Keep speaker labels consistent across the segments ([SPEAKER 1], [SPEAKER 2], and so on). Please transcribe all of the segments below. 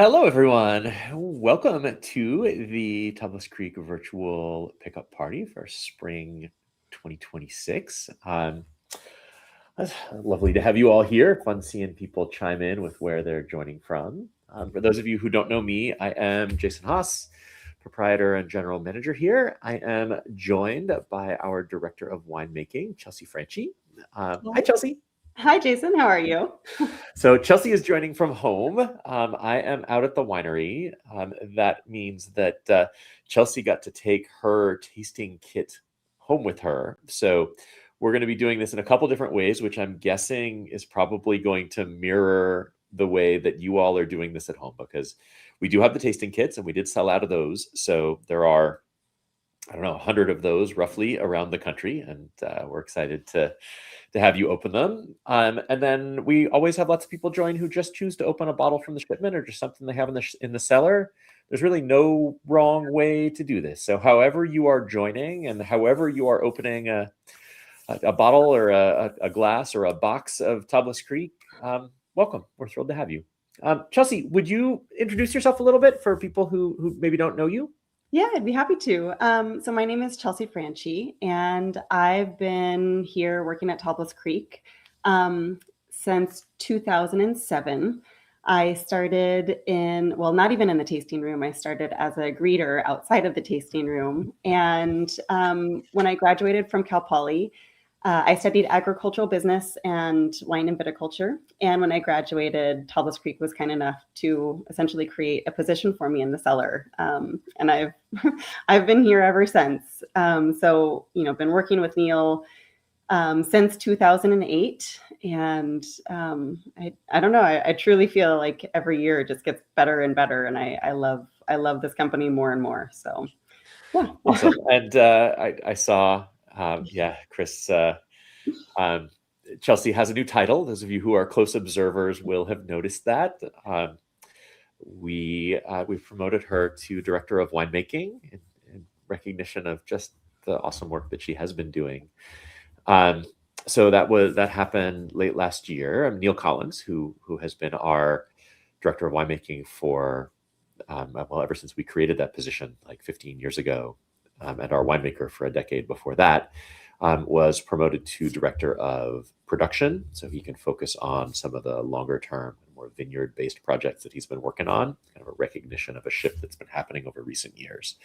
[SPEAKER 1] Hello, everyone. Welcome to the Tumbles Creek virtual pickup party for spring 2026. It's lovely to have you all here. Fun seeing people chime in with where they're joining from. For those of you who don't know me, I am Jason Haas, proprietor and general manager here. I am joined by our director of winemaking, Chelsea Franchi. Hi, Chelsea.
[SPEAKER 2] Hi, Jason. How are you?
[SPEAKER 1] So Chelsea is joining from home. I am out at the winery. That means that Chelsea got to take her tasting kit home with her. So we're going to be doing this in a couple different ways, which I'm guessing is probably going to mirror the way that you all are doing this at home, because we do have the tasting kits and we did sell out of those. So there are, I don't know, 100 of those roughly around the country, and we're excited to have you open them. And then we always have lots of people join who just choose to open a bottle from the shipment or just something they have in the cellar. There's really no wrong way to do this. So however you are joining and however you are opening a bottle or a glass or a box of Tablas Creek, welcome. We're thrilled to have you. Chelsea, would you introduce yourself a little bit for people who maybe don't know you?
[SPEAKER 2] Yeah, I'd be happy to. So my name is Chelsea Franchi, and I've been here working at Tablas Creek since 2007. I started not even in the tasting room. I started as a greeter outside of the tasting room. And when I graduated from Cal Poly, I studied agricultural business and wine and viticulture. And when I graduated, Tablas Creek was kind enough to essentially create a position for me in the cellar. And I've I've been here ever since. So, been working with Neil since 2008. And I don't know, I truly feel like every year it just gets better and better. And I love this company more and more. So, yeah.
[SPEAKER 1] Awesome. And I saw, Chris, Chelsea has a new title. Those of you who are close observers will have noticed that. We've promoted her to director of winemaking in recognition of just the awesome work that she has been doing. So that happened late last year. Neil Collins, who has been our director of winemaking for ever since we created that position like 15 years ago, and our winemaker for a decade before that, was promoted to director of production, so he can focus on some of the longer term, more vineyard-based projects that he's been working on, kind of a recognition of a shift that's been happening over recent years.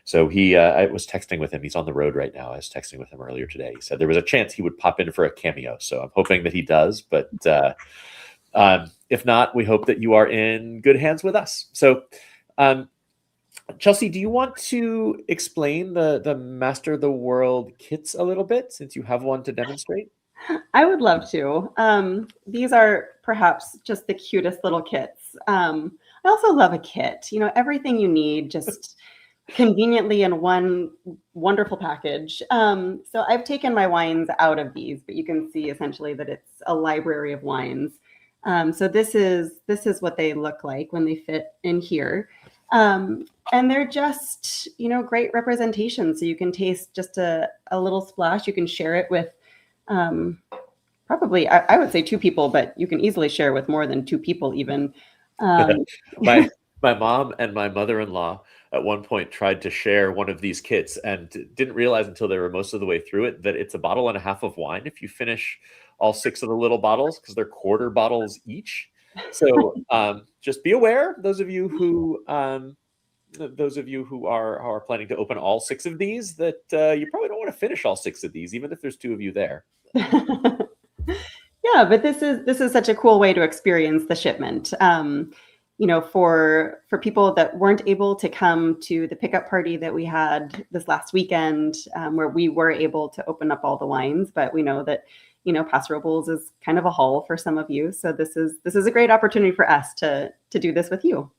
[SPEAKER 1] So I was texting with him. He's on the road right now. I was texting with him earlier today. He said there was a chance he would pop in for a cameo, so I'm hoping that he does, but if not, we hope that you are in good hands with us. So Chelsea, do you want to explain the Master the World kits a little bit, since you have one to demonstrate?
[SPEAKER 2] I would love to. These are perhaps just the cutest little kits. I also love a kit. Everything you need just conveniently in one wonderful package. So I've taken my wines out of these, but you can see essentially that it's a library of wines. So this is what they look like when they fit in here. And they're just, great representation. So you can taste just a little splash. You can share it with probably, I would say 2 people, but you can easily share with more than 2 people even.
[SPEAKER 1] My mom and my mother-in-law at one point tried to share one of these kits and didn't realize until they were most of the way through it that it's a bottle and a half of wine if you finish all 6 of the little bottles, because they're quarter bottles each. So just be aware, those of you who are planning to open all 6 of these, that you probably don't want to finish all 6 of these, even if there's 2 of you there.
[SPEAKER 2] Yeah, but this is such a cool way to experience the shipment. For people that weren't able to come to the pickup party that we had this last weekend, where we were able to open up all the wines, but we know that Paso Robles is kind of a haul for some of you. So this is a great opportunity for us to do this with you.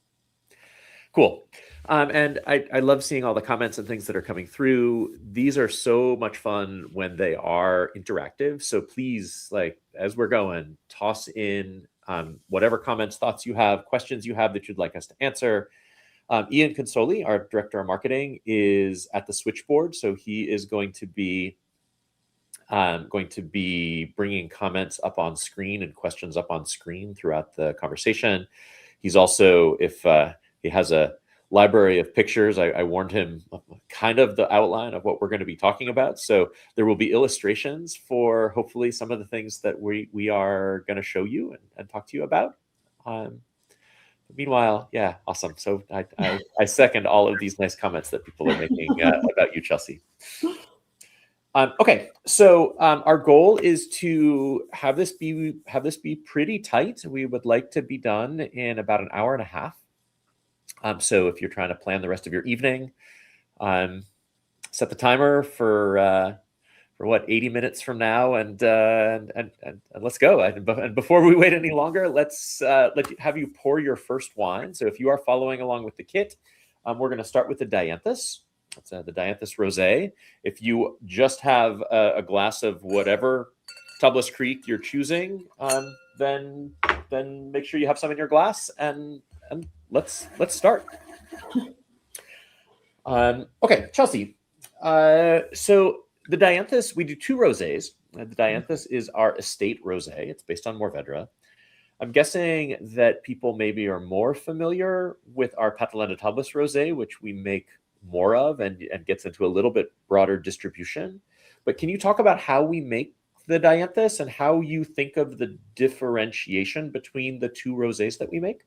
[SPEAKER 1] Cool. And I love seeing all the comments and things that are coming through. These are so much fun when they are interactive. So please, as we're going, toss in whatever comments, thoughts you have, questions you have that you'd like us to answer. Ian Consoli, our director of marketing, is at the switchboard. So he is going to be bringing comments up on screen and questions up on screen throughout the conversation. He's also, if he has a library of pictures, I warned him kind of the outline of what we're going to be talking about. So there will be illustrations for hopefully some of the things that we are going to show you and talk to you about. Meanwhile, yeah, awesome. So I second all of these nice comments that people are making about you, Chelsea. Okay, so our goal is to have this be pretty tight. We would like to be done in about an hour and a half. So if you're trying to plan the rest of your evening, set the timer for what, 80 minutes from now, and let's go. And before we wait any longer, let's have you pour your first wine. So if you are following along with the kit, we're going to start with the Dianthus. It's the Dianthus Rosé. If you just have a glass of whatever Tubeless Creek you're choosing, then make sure you have some in your glass, and let's start. Okay, Chelsea. So the Dianthus, we do 2 rosés. The Dianthus is our estate rosé. It's based on Mourvèdre. I'm guessing that people maybe are more familiar with our Patalenda Tubeless rosé, which we make more of and gets into a little bit broader distribution. But can you talk about how we make the Dianthus and how you think of the differentiation between the 2 rosés that we make?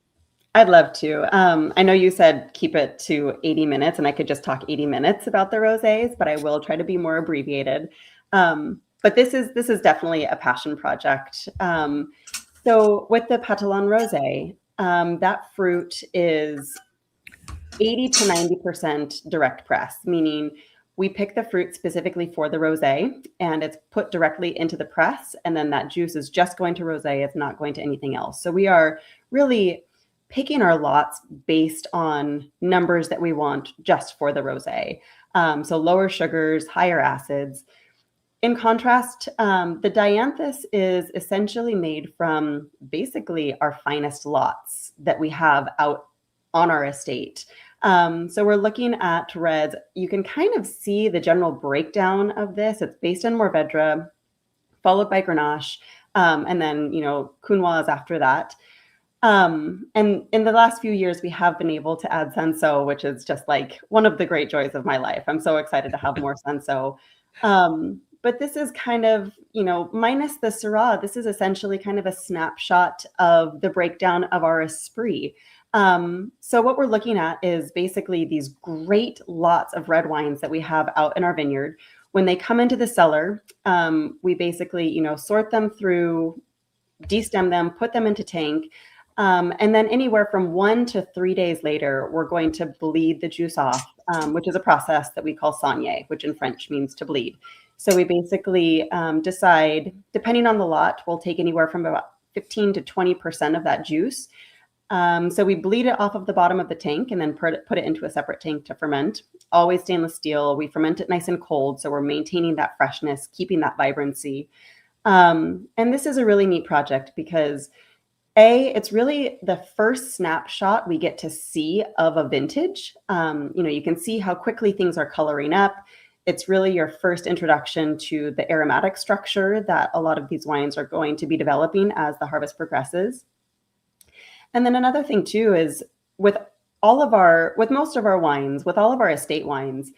[SPEAKER 2] I'd love to. I know you said keep it to 80 minutes, and I could just talk 80 minutes about the rosés, but I will try to be more abbreviated. But this is definitely a passion project. So with the Patalon Rosé, that fruit is 80 to 90% direct press, meaning we pick the fruit specifically for the rosé, and it's put directly into the press, and then that juice is just going to rosé. It's not going to anything else. So we are really picking our lots based on numbers that we want just for the rosé. So lower sugars, higher acids. In contrast, the Dianthus is essentially made from basically our finest lots that we have out on our estate. So we're looking at reds. You can kind of see the general breakdown of this. It's based on Mourvèdre, followed by Grenache, and then, Counoise after that. And in the last few years, we have been able to add Senso, which is just like one of the great joys of my life. I'm so excited to have more Senso. But this is kind of, minus the Syrah, this is essentially kind of a snapshot of the breakdown of our Esprit. So what we're looking at is basically these great lots of red wines that we have out in our vineyard. When they come into the cellar, we basically, sort them through, destem them, put them into tank. And then anywhere from 1 to 3 days later, we're going to bleed the juice off, which is a process that we call saigner, which in French means to bleed. So we basically decide, depending on the lot, we'll take anywhere from about 15 to 20% of that juice. So we bleed it off of the bottom of the tank and then put it into a separate tank to ferment. Always stainless steel. We ferment it nice and cold, so we're maintaining that freshness, keeping that vibrancy. And this is a really neat project because it's really the first snapshot we get to see of a vintage. You can see how quickly things are coloring up. It's really your first introduction to the aromatic structure that a lot of these wines are going to be developing as the harvest progresses. And then another thing too is with most of our wines, with all of our estate wines,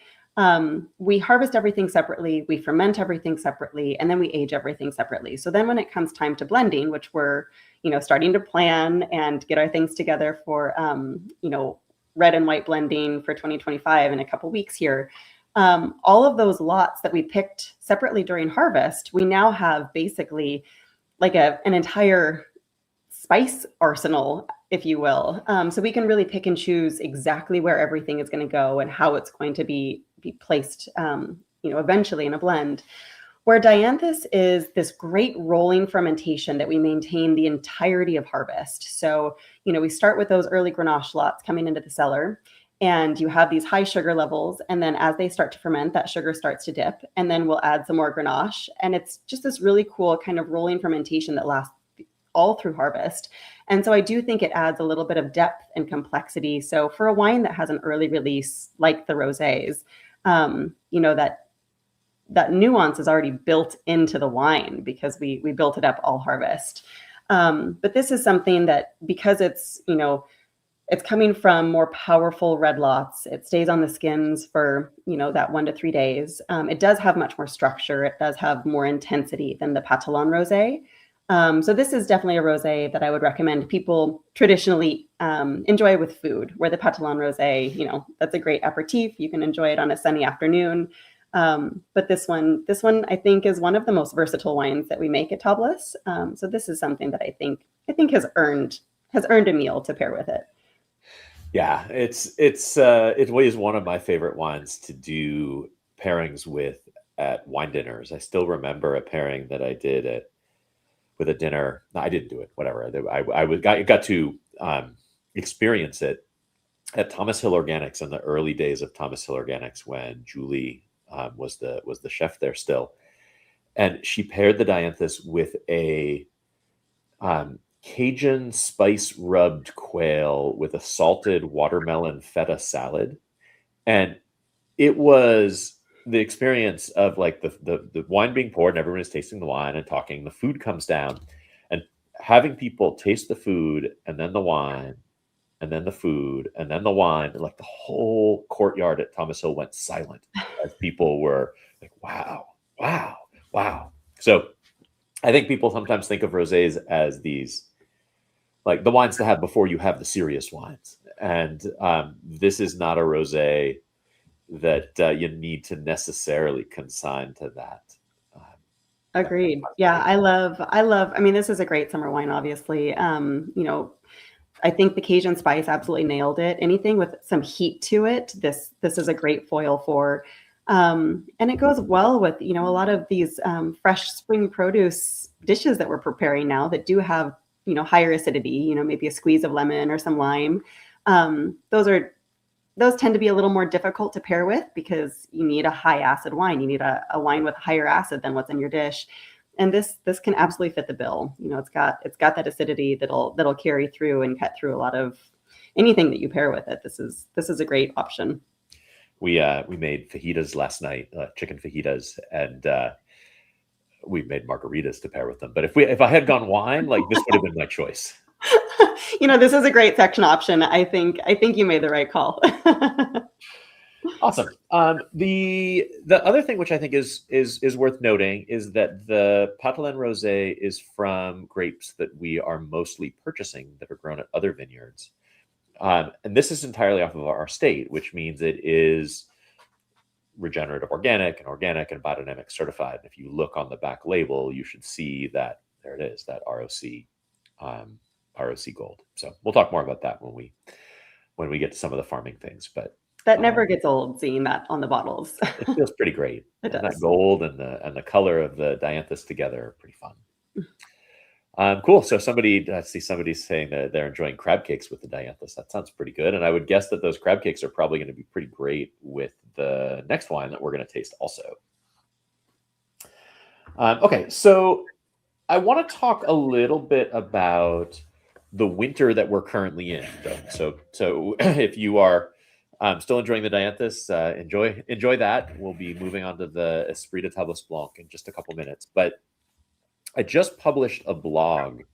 [SPEAKER 2] we harvest everything separately, we ferment everything separately, and then we age everything separately. So then when it comes time to blending, which we're, starting to plan and get our things together for, red and white blending for 2025 in a couple weeks here, all of those lots that we picked separately during harvest, we now have basically like an entire spice arsenal, if you will. So we can really pick and choose exactly where everything is going to go and how it's going to be placed, eventually in a blend. Where Dianthus is this great rolling fermentation that we maintain the entirety of harvest. So, we start with those early Grenache lots coming into the cellar, and you have these high sugar levels. And then as they start to ferment, that sugar starts to dip, and then we'll add some more Grenache. And it's just this really cool kind of rolling fermentation that lasts all through harvest. And so I do think it adds a little bit of depth and complexity. So for a wine that has an early release like the rosés, that nuance is already built into the wine because we built it up all harvest. But this is something that, because it's coming from more powerful red lots. It stays on the skins for, that 1 to 3 days. It does have much more structure. It does have more intensity than the Patelon Rosé. So this is definitely a rosé that I would recommend people traditionally enjoy with food, where the Patelon Rosé, that's a great aperitif. You can enjoy it on a sunny afternoon. But this one I think is one of the most versatile wines that we make at Tablas. So this is something that I think has earned a meal to pair with it.
[SPEAKER 1] Yeah, it is one of my favorite wines to do pairings with at wine dinners. I still remember a pairing that I did with a dinner. No, I didn't do it. Whatever. I got to experience it at Thomas Hill Organics in the early days of Thomas Hill Organics, when Julie was the chef there still, and she paired the dianthus with a Cajun spice rubbed quail with a salted watermelon feta salad. And it was the experience of like the wine being poured and everyone is tasting the wine and talking. The food comes down, and having people taste the food and then the wine and then the food and then the wine. And like the whole courtyard at Thomas Hill went silent as people were like, wow, wow, wow. So I think people sometimes think of rosés as these, like the wines to have before you have the serious wines. And this is not a rosé that you need to necessarily consign to that.
[SPEAKER 2] Agreed. Yeah, I mean, this is a great summer wine, obviously. I think the Cajun spice absolutely nailed it. Anything with some heat to it, this is a great foil for. And it goes well with, a lot of these fresh spring produce dishes that we're preparing now that do have, higher acidity, maybe a squeeze of lemon or some lime. Those tend to be a little more difficult to pair with because you need a high acid wine. You need a wine with higher acid than what's in your dish. And this can absolutely fit the bill. It's got that acidity that'll carry through and cut through a lot of anything that you pair with it. This is a great option.
[SPEAKER 1] We made fajitas last night, chicken fajitas, and we made margaritas to pair with them. But if I had gone wine, like this would have been my choice.
[SPEAKER 2] This is a great section option. I think you made the right call.
[SPEAKER 1] Awesome. The other thing which I think is worth noting is that the Patelin Rosé is from grapes that we are mostly purchasing that are grown at other vineyards. And this is entirely off of our estate, which means it is regenerative organic and biodynamic certified. And if you look on the back label, you should see that there it is, that ROC gold. So we'll talk more about that when we get to some of the farming things. But
[SPEAKER 2] that never gets old, seeing that on the bottles.
[SPEAKER 1] It feels pretty great.
[SPEAKER 2] It
[SPEAKER 1] And
[SPEAKER 2] does.
[SPEAKER 1] that gold and the color of the dianthus together are pretty fun. Cool. So somebody's saying that they're enjoying crab cakes with the dianthus. That sounds pretty good. And I would guess that those crab cakes are probably going to be pretty great with the next wine that we're going to taste also. Okay, so I want to talk a little bit about the winter that we're currently in, though. So if you are still enjoying the dianthus, enjoy that. We'll be moving on to the Esprit de Tablas Blanc in just a couple minutes. But I just published a blog,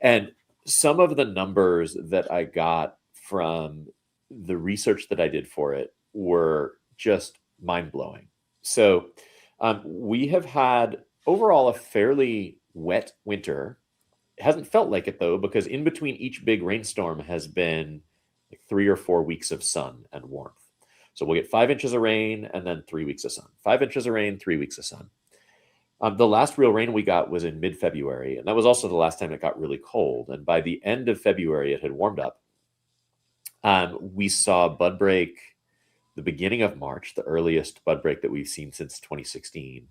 [SPEAKER 1] and some of the numbers that I got from the research that I did for it were just mind-blowing. So we have had overall a fairly wet winter. It hasn't felt like it, though, because in between each big rainstorm has been like 3 or 4 weeks of sun and warmth. So we'll get 5 inches of rain and then 3 weeks of sun. 5 inches of rain, 3 weeks of sun. The last real rain we got was in mid-February, and that was also the last time it got really cold. And by the end of February, it had warmed up. We saw bud break the beginning of March, the earliest bud break that we've seen since 2016.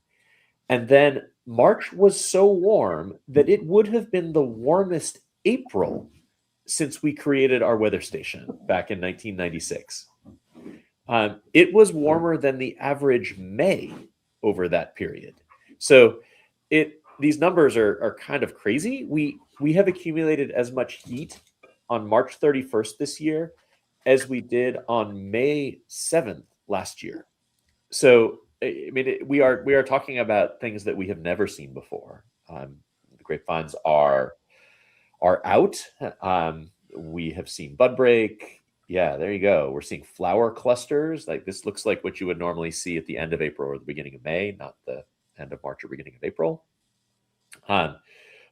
[SPEAKER 1] And then March was so warm that it would have been the warmest April since we created our weather station back in 1996. It was warmer than the average May over that period. So these numbers are kind of crazy. We have accumulated as much heat on March 31st this year as we did on May 7th last year. So I mean, we are talking about things that we have never seen before. The grapevines are are out. We have seen bud break. Yeah, there you go. We're seeing flower clusters. Like this looks like what you would normally see at the end of April or the beginning of May, not the end of March or beginning of April.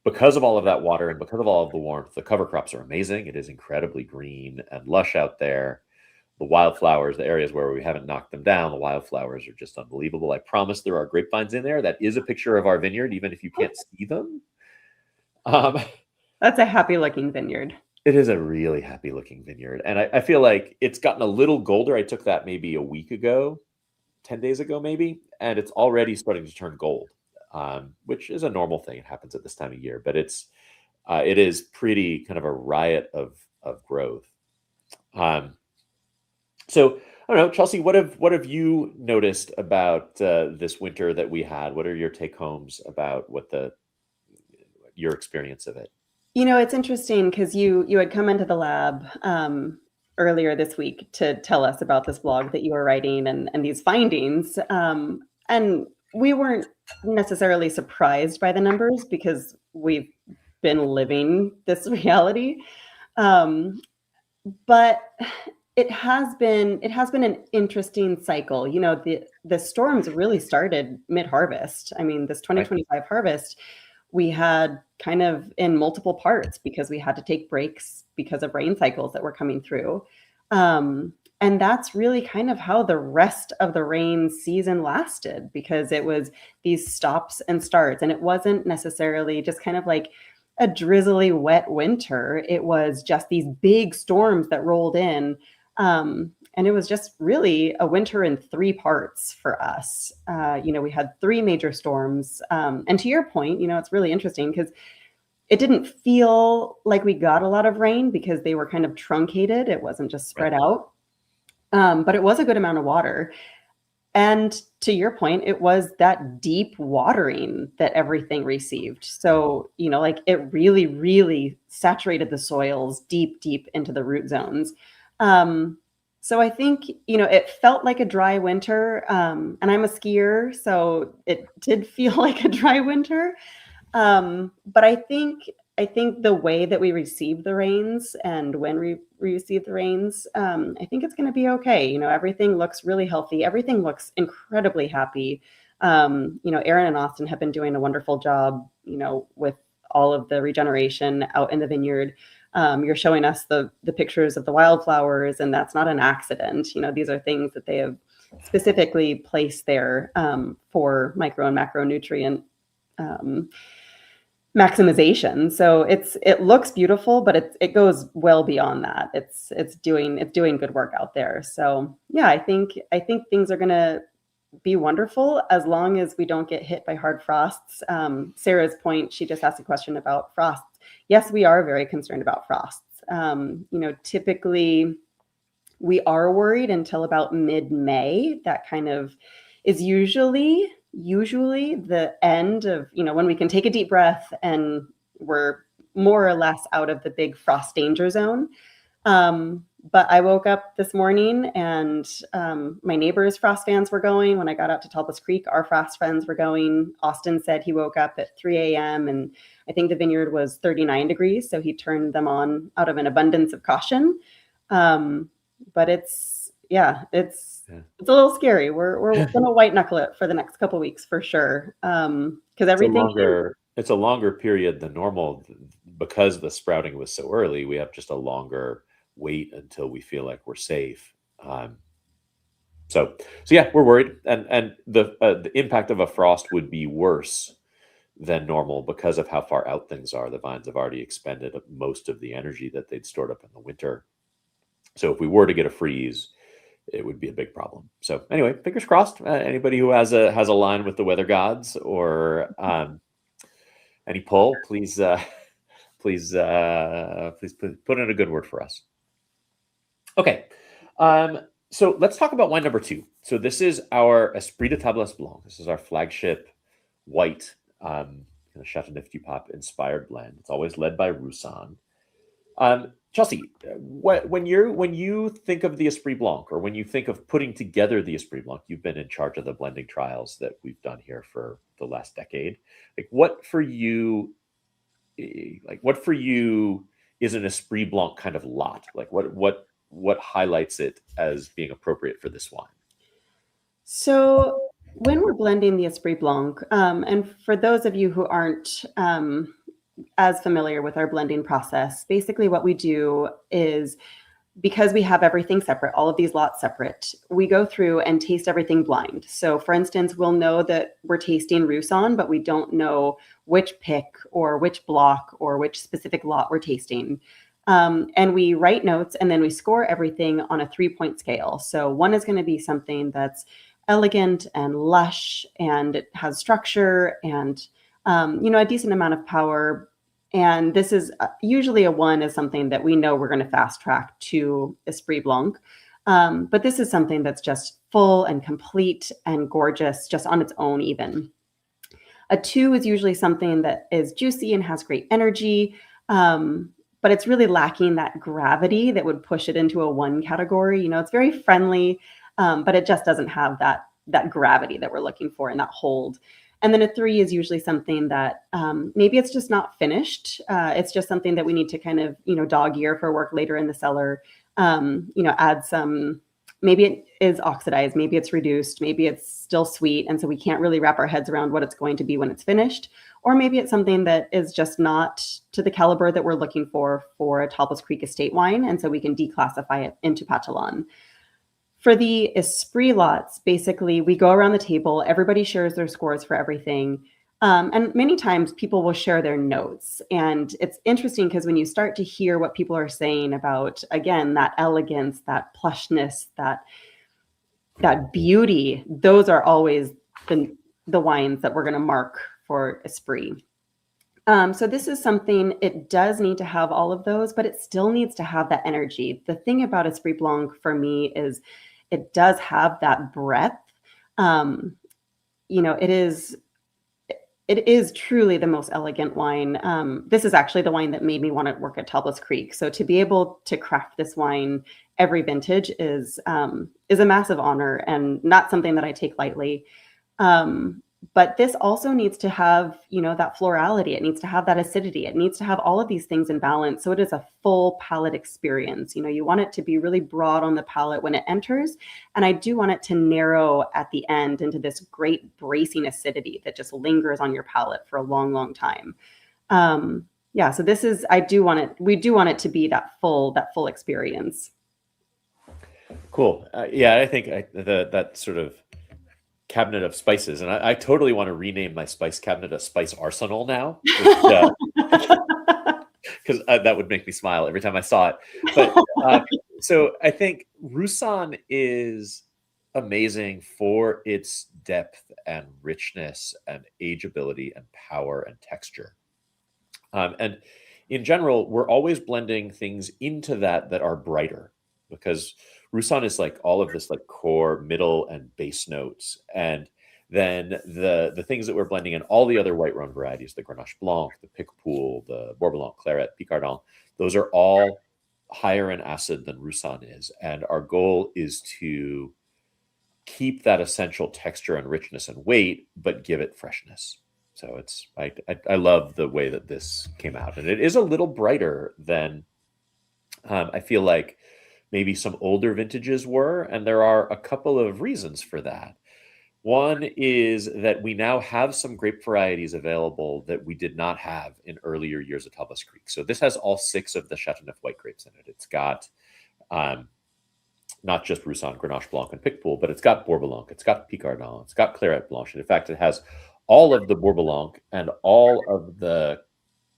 [SPEAKER 1] Because of all of that water and because of all of the warmth, the cover crops are amazing. It is incredibly green and lush out there. The wildflowers, the areas where we haven't knocked them down, the wildflowers are just unbelievable. I promise there are grapevines in there. That is a picture of our vineyard, even if you can't see them.
[SPEAKER 2] That's a happy looking vineyard.
[SPEAKER 1] It is a really happy looking vineyard. And I feel like it's gotten a little golder. I took that maybe a week ago, 10 days ago, maybe, and it's already starting to turn gold, which is a normal thing. It happens at this time of year, but it is pretty kind of a riot of growth. So I don't know, Chelsea, what have you noticed about this winter that we had? What are your take homes about your experience of it?
[SPEAKER 2] It's interesting because you had come into the lab earlier this week to tell us about this blog that you were writing and these findings. And we weren't necessarily surprised by the numbers because we've been living this reality. But it has been an interesting cycle. The storms really started mid-harvest. I mean, this 2025 harvest, we had kind of in multiple parts because we had to take breaks because of rain cycles that were coming through. And that's really kind of how the rest of the rain season lasted, because it was these stops and starts. And it wasn't necessarily just kind of like a drizzly, wet winter. It was just these big storms that rolled in. And it was just really a winter in three parts for us. We had three major storms. And to your point, it's really interesting because it didn't feel like we got a lot of rain because they were kind of truncated. It wasn't just spread out. But it was a good amount of water. And to your point, it was that deep watering that everything received. So, it really, really saturated the soils deep, deep into the root zones. So I think, it felt like a dry winter. And I'm a skier, so it did feel like a dry winter. But I think the way that we receive the rains and when we receive the rains, I think it's going to be okay. Everything looks really healthy. Everything looks incredibly happy. Aaron and Austin have been doing a wonderful job, with all of the regeneration out in the vineyard. You're showing us the pictures of the wildflowers, and that's not an accident. These are things that they have specifically placed there for micro and macronutrient maximization. So it looks beautiful, but it goes well beyond that. It's doing good work out there. So yeah, I think things are gonna be wonderful as long as we don't get hit by hard frosts. Sarah's point, she just asked a question about frosts. Yes, we are very concerned about frosts. Typically we are worried until about mid-May. That kind of is usually the end of, when we can take a deep breath and we're more or less out of the big frost danger zone. But I woke up this morning and my neighbor's frost fans were going. When I got out to Talbot's Creek, our frost fans were going. Austin said he woke up at 3 a.m. and I think the vineyard was 39 degrees. So he turned them on out of an abundance of caution. But it's a little scary. We're going to white knuckle it for the next couple of weeks for sure. Because everything
[SPEAKER 1] it's a longer period than normal because the sprouting was so early. We have just a longer wait until we feel like we're safe. So yeah, we're worried, and the impact of a frost would be worse than normal because of how far out things are. The vines have already expended most of the energy that they'd stored up in the winter. So if we were to get a freeze, it would be a big problem. So anyway, fingers crossed. Anybody who has a line with the weather gods or any pull, please put in a good word for us. Okay, so let's talk about wine number 2. So this is our Esprit de Table Blanc. This is our flagship white Chateauneuf-du-Pape inspired blend. It's always led by Roussanne. Chelsea, when you think of the Esprit Blanc, or when you think of putting together the Esprit Blanc, you've been in charge of the blending trials that we've done here for the last decade. Like, what for you like what for you is an Esprit Blanc kind of lot? Like what highlights it as being appropriate for this wine?
[SPEAKER 2] So when we're blending the Esprit Blanc, and for those of you who aren't as familiar with our blending process, basically what we do is, because we have everything separate, all of these lots separate, we go through and taste everything blind. So for instance, we'll know that we're tasting Roussanne, but we don't know which pick or which block or which specific lot we're tasting. And we write notes and then we score everything on a 3-point scale. So one is going to be something that's elegant and lush and it has structure and a decent amount of power. And this is usually a 1 is something that we know we're going to fast track to Esprit Blanc. But this is something that's just full and complete and gorgeous just on its own even. A 2 is usually something that is juicy and has great energy, but it's really lacking that gravity that would push it into a 1 category. It's very friendly, but it just doesn't have that gravity that we're looking for and that hold. And then a 3 is usually something that maybe it's just not finished. It's just something that we need to kind of, dog ear for work later in the cellar. Add some, maybe it is oxidized, maybe it's reduced, maybe it's still sweet. And so we can't really wrap our heads around what it's going to be when it's finished. Or maybe it's something that is just not to the caliber that we're looking for a Talbot's Creek estate wine. And so we can declassify it into Patelon. For the Esprit lots, basically, we go around the table, everybody shares their scores for everything. And many times people will share their notes. And it's interesting because when you start to hear what people are saying about, again, that elegance, that plushness, that beauty, those are always the wines that we're going to mark for Esprit. So this is something, it does need to have all of those, but it still needs to have that energy. The thing about Esprit Blanc for me is it does have that breadth. It is truly the most elegant wine. This is actually the wine that made me want to work at Talbot's Creek. So to be able to craft this wine every vintage is a massive honor and not something that I take lightly. But this also needs to have, that florality. It needs to have that acidity. It needs to have all of these things in balance. So it is a full palate experience. You want it to be really broad on the palate when it enters. And I do want it to narrow at the end into this great bracing acidity that just lingers on your palate for a long, long time. So this is, we do want it to be that full experience.
[SPEAKER 1] Cool. I think that sort of cabinet of spices, and I totally want to rename my spice cabinet a spice arsenal now, because that would make me smile every time I saw it. But so I think Roussanne is amazing for its depth and richness and ageability and power and texture. And in general, we're always blending things into that are brighter, because Roussanne is like all of this like core, middle, and base notes. And then the things that we're blending in, all the other white Rhone varieties, the Grenache Blanc, the Picpoul, the Bourbon, Claret, Picardon, those are all higher in acid than Roussanne is. And our goal is to keep that essential texture and richness and weight, but give it freshness. So I love the way that this came out. And it is a little brighter than I feel like maybe some older vintages were, and there are a couple of reasons for that. One is that we now have some grape varieties available that we did not have in earlier years of Talbot's Creek. So this has all 6 of the Chateauneuf white grapes in it. It's got not just Roussanne, Grenache Blanc, and Picpoul, but it's got Bourbon, it's got Picardon, it's got Claret Blanche. And in fact, it has all of the Bourbon and all of the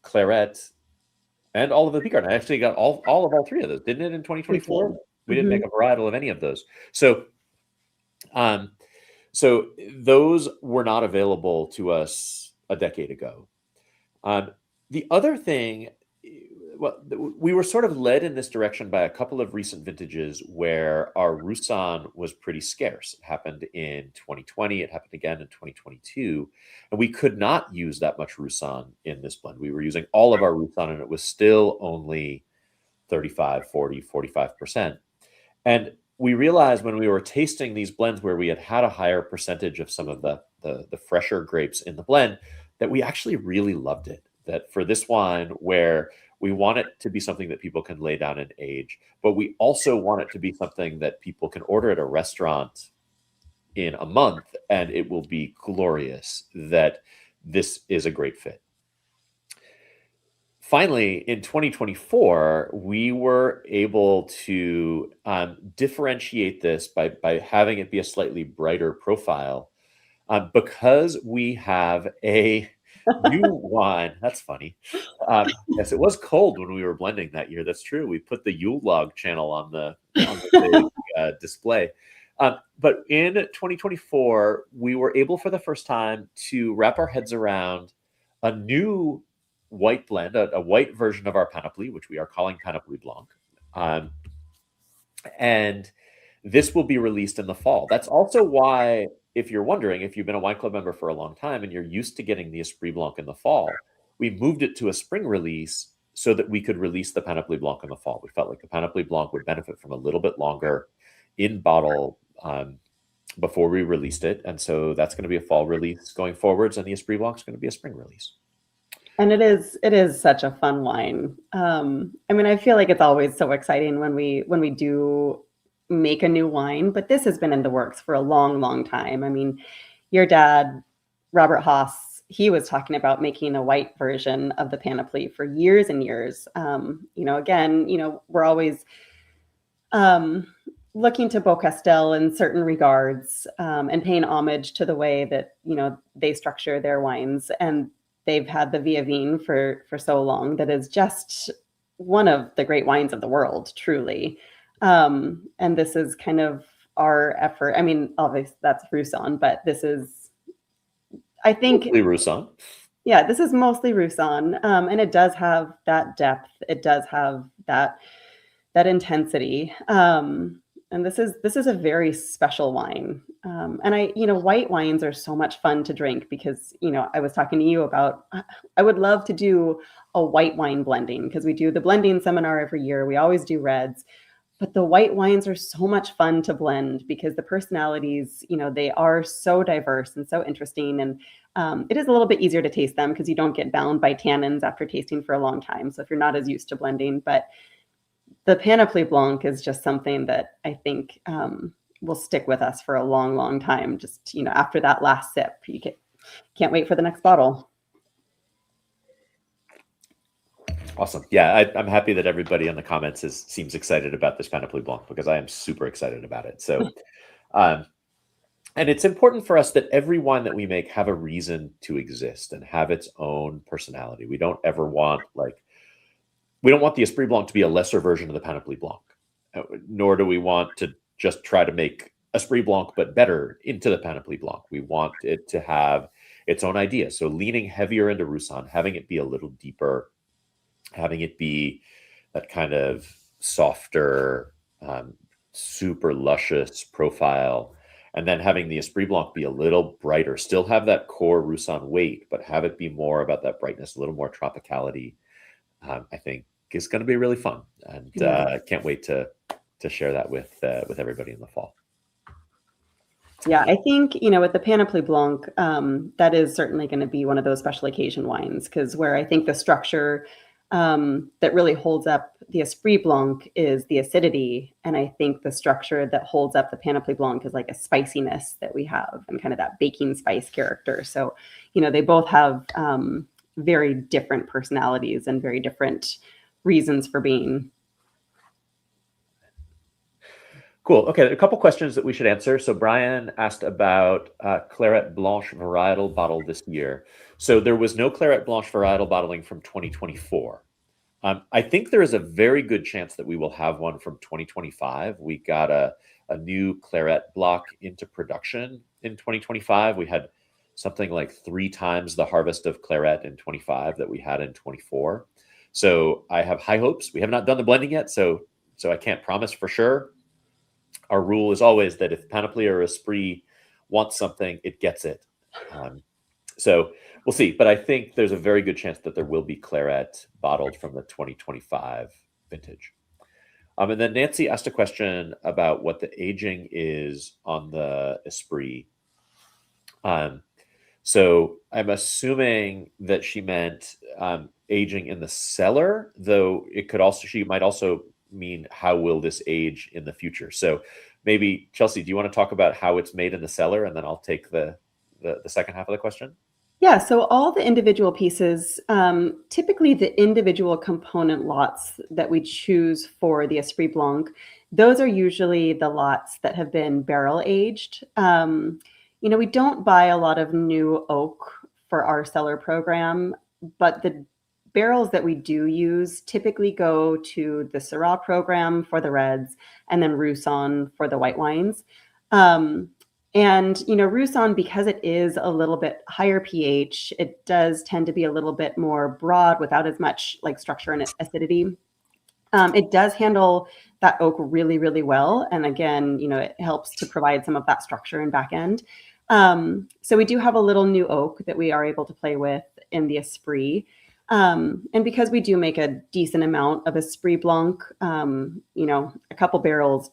[SPEAKER 1] Claret and all of the Picardon. I actually got all of all 3 of those, didn't it, in 2024? We didn't make a varietal of any of those. So so those were not available to us a decade ago. The other thing, we were sort of led in this direction by a couple of recent vintages where our Roussanne was pretty scarce. It happened in 2020. It happened again in 2022. And we could not use that much Roussanne in this blend. We were using all of our Roussanne, and it was still only 35, 40, 45%. And we realized when we were tasting these blends where we had a higher percentage of some of the fresher grapes in the blend, that we actually really loved it. that for this wine, where we want it to be something that people can lay down and age, but we also want it to be something that people can order at a restaurant in a month and it will be glorious, that this is a great fit. Finally, in 2024, we were able to differentiate this by having it be a slightly brighter profile, because we have a new wine. That's funny. Yes, it was cold when we were blending that year. That's true. We put the Yule log channel on the big display. But in 2024, we were able for the first time to wrap our heads around a new white blend, a white version of our Panoply, which we are calling Panoply Blanc. And this will be released in the fall. That's also why, if you're wondering, if you've been a wine club member for a long time and you're used to getting the Esprit Blanc in the fall, we moved it to a spring release so that we could release the Panoply Blanc in the fall. We felt like the Panoply Blanc would benefit from a little bit longer in bottle before we released it. And so that's going to be a fall release going forwards, and the Esprit Blanc is going to be a spring release.
[SPEAKER 2] And it is such a fun wine. I mean, I feel like it's always so exciting when we do make a new wine, but this has been in the works for a long, long time. I mean, your dad, Robert Haas, he was talking about making a white version of the Panoply for years and years. Again, we're always looking to Beaucastel in certain regards, and paying homage to the way that, they structure their wines. And they've had the Vin for so long that is just one of the great wines of the world, truly. And this is kind of our effort. I mean, obviously that's Roussanne, but this is, I think,
[SPEAKER 1] mostly Roussanne.
[SPEAKER 2] Yeah, this is mostly Roussanne, and it does have that depth. It does have that intensity. And this is a very special wine. And white wines are so much fun to drink because, I was talking to you about, I would love to do a white wine blending because we do the blending seminar every year. We always do reds, but the white wines are so much fun to blend because the personalities, they are so diverse and so interesting. And it is a little bit easier to taste them because you don't get bound by tannins after tasting for a long time. So if you're not as used to blending, but the Panoply Blanc is just something that I think will stick with us for a long, long time. Just, after that last sip, you can't wait for the next bottle.
[SPEAKER 1] Awesome. Yeah, I'm happy that everybody in the comments seems excited about this Panoply Blanc because I am super excited about it. So, and it's important for us that every wine that we make have a reason to exist and have its own personality. We don't ever want we don't want the Esprit Blanc to be a lesser version of the Panoply Blanc, nor do we want to just try to make Esprit Blanc but better into the Panoply Blanc. We want it to have its own idea. So leaning heavier into Roussanne, having it be a little deeper, having it be that kind of softer, super luscious profile, and then having the Esprit Blanc be a little brighter, still have that core Roussanne weight, but have it be more about that brightness, a little more tropicality. I think is going to be really fun, and can't wait to share that with everybody in the fall.
[SPEAKER 2] Yeah, I think, with the Panoply Blanc, that is certainly going to be one of those special occasion wines because where I think the structure that really holds up the Esprit Blanc is the acidity. And I think the structure that holds up the Panoply Blanc is like a spiciness that we have and kind of that baking spice character. So, they both have very different personalities and very different reasons for being.
[SPEAKER 1] Cool. Okay, a couple questions that we should answer. So Brian asked about Claret Blanche varietal bottle this year. So there was no Claret Blanche varietal bottling from 2024. I think there is a very good chance that we will have one from 2025. We got a new Claret block into production in 2025. We had something like 3 times the harvest of Claret in 25 that we had in 24. So I have high hopes. We have not done the blending yet, so I can't promise for sure. Our rule is always that if Panoply or Esprit wants something, it gets it. So we'll see. But I think there's a very good chance that there will be Claret bottled from the 2025 vintage. And then Nancy asked a question about what the aging is on the Esprit. So I'm assuming that she meant aging in the cellar, though she might also mean how will this age in the future. So maybe Chelsea, do you want to talk about how it's made in the cellar, and then I'll take the second half of the question?
[SPEAKER 2] Yeah, so all the individual pieces, typically the individual component lots that we choose for the Esprit Blanc, those are usually the lots that have been barrel aged. We don't buy a lot of new oak for our cellar program, but the barrels that we do use typically go to the Syrah program for the reds and then Roussan for the white wines. Um, Roussan, because it is a little bit higher pH, it does tend to be a little bit more broad without as much like structure and acidity. It does handle that oak really, really well. And again, it helps to provide some of that structure and back end. So we do have a little new oak that we are able to play with in the Esprit. And because we do make a decent amount of Esprit Blanc, a couple barrels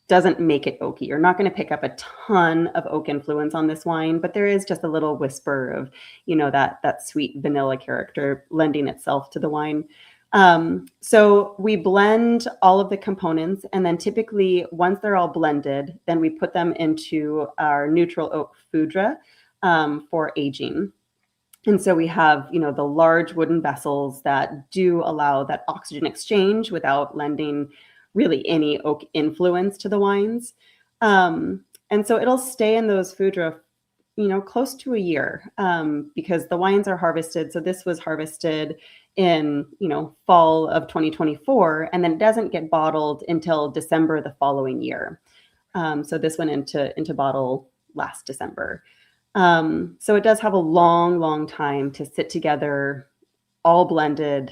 [SPEAKER 2] doesn't make it oaky. You're not going to pick up a ton of oak influence on this wine, but there is just a little whisper of, that sweet vanilla character lending itself to the wine. So we blend all of the components, and then typically once they're all blended, then we put them into our neutral oak foudre for aging. And so we have, the large wooden vessels that do allow that oxygen exchange without lending really any oak influence to the wines. And so it'll stay in those foudre, close to a year because the wines are harvested. So this was harvested in, fall of 2024, and then it doesn't get bottled until December the following year. So this went into bottle last December. So it does have a long, long time to sit together, all blended,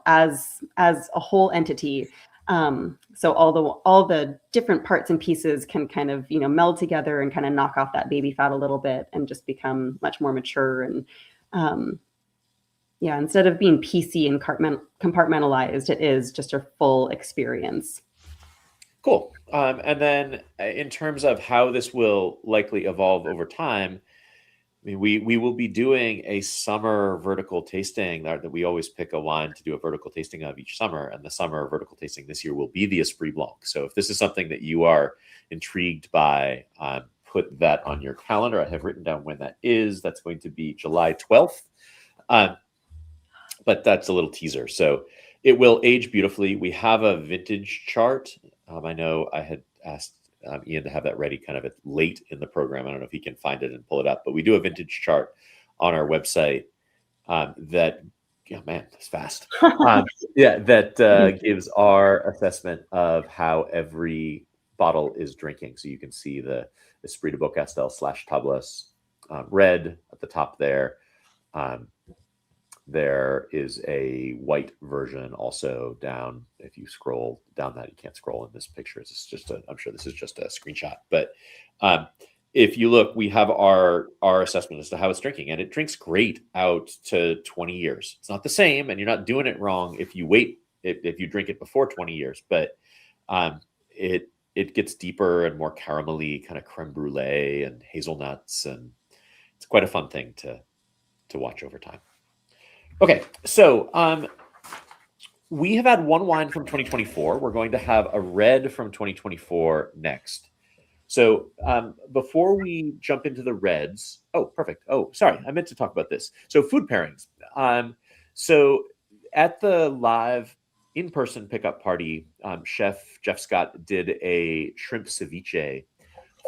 [SPEAKER 2] as a whole entity. So all the different parts and pieces can kind of, meld together and kind of knock off that baby fat a little bit and just become much more mature. And instead of being piecey and compartmentalized, it is just a full experience.
[SPEAKER 1] Cool. And then in terms of how this will likely evolve over time, I mean, we will be doing a summer vertical tasting that we always pick a wine to do a vertical tasting of each summer. And the summer vertical tasting this year will be the Esprit Blanc. So if this is something that you are intrigued by, put that on your calendar. I have written down when that is. That's going to be July 12th. But that's a little teaser. So it will age beautifully. We have a vintage chart. I know I had asked Ian to have that ready kind of late in the program. I don't know if he can find it and pull it up, but we do a vintage chart on our website that, man, that's fast. That gives our assessment of how every bottle is drinking. So you can see the Esprit de Beaucastel / Tablas red at the top there. There is a white version also down. If you scroll down that, you can't scroll in this picture. It's just I'm sure this is just a screenshot. But if you look, we have our assessment as to how it's drinking, and it drinks great out to 20 years. It's not the same, and you're not doing it wrong if you wait, if you drink it before 20 years. But it gets deeper and more caramelly, kind of creme brulee and hazelnuts, and it's quite a fun thing to watch over time. Okay, so we have had one wine from 2024. We're going to have a red from 2024 next. So before we jump into the reds, perfect. Sorry, I meant to talk about this. So food pairings. So at the live in-person pickup party, Chef Jeff Scott did a shrimp ceviche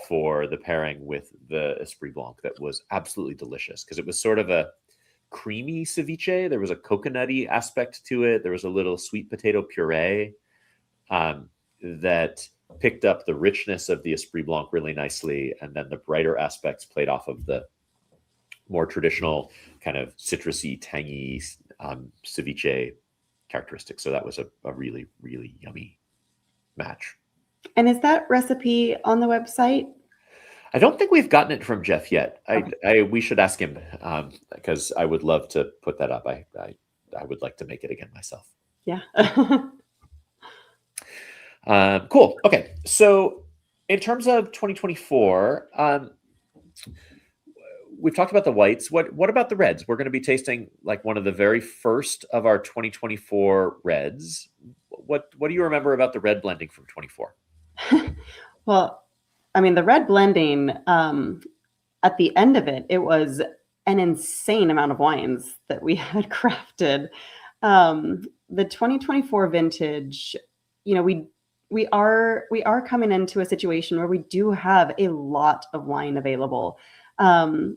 [SPEAKER 1] for the pairing with the Esprit Blanc that was absolutely delicious because it was sort of a creamy ceviche. There was a coconutty aspect to it. There was a little sweet potato puree that picked up the richness of the Esprit Blanc really nicely. And then the brighter aspects played off of the more traditional kind of citrusy, tangy ceviche characteristics. So that was a really, really yummy match.
[SPEAKER 2] And is that recipe on the website?
[SPEAKER 1] I don't think we've gotten it from Jeff yet. We should ask him because I would love to put that up. I would like to make it again myself.
[SPEAKER 2] Yeah.
[SPEAKER 1] Cool. Okay. So in terms of 2024, we've talked about the whites. What about the reds? We're going to be tasting like one of the very first of our 2024 reds. What do you remember about the red blending from 24?
[SPEAKER 2] Well, I mean, the red blending, at the end of it, it was an insane amount of wines that we had crafted. The 2024 vintage, you know, we are coming into a situation where we do have a lot of wine available,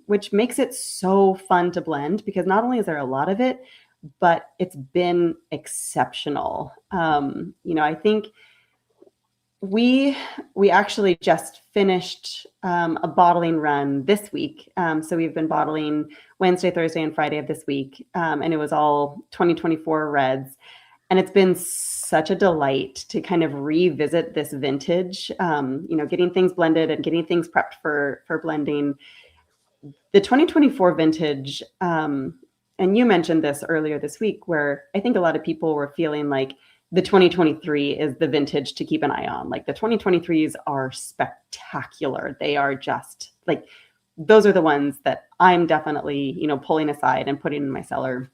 [SPEAKER 2] which makes it so fun to blend because not only is there a lot of it, but it's been exceptional. I think we actually just finished a bottling run this week. So we've been bottling Wednesday, Thursday, and Friday of this week, and it was all 2024 reds. And it's been such a delight to kind of revisit this vintage, getting things blended and getting things prepped for blending. The 2024 vintage, and you mentioned this earlier this week, where I think a lot of people were feeling like the 2023 is the vintage to keep an eye on. Like the 2023s are spectacular. They are just like, those are the ones that I'm definitely, pulling aside and putting in my cellar.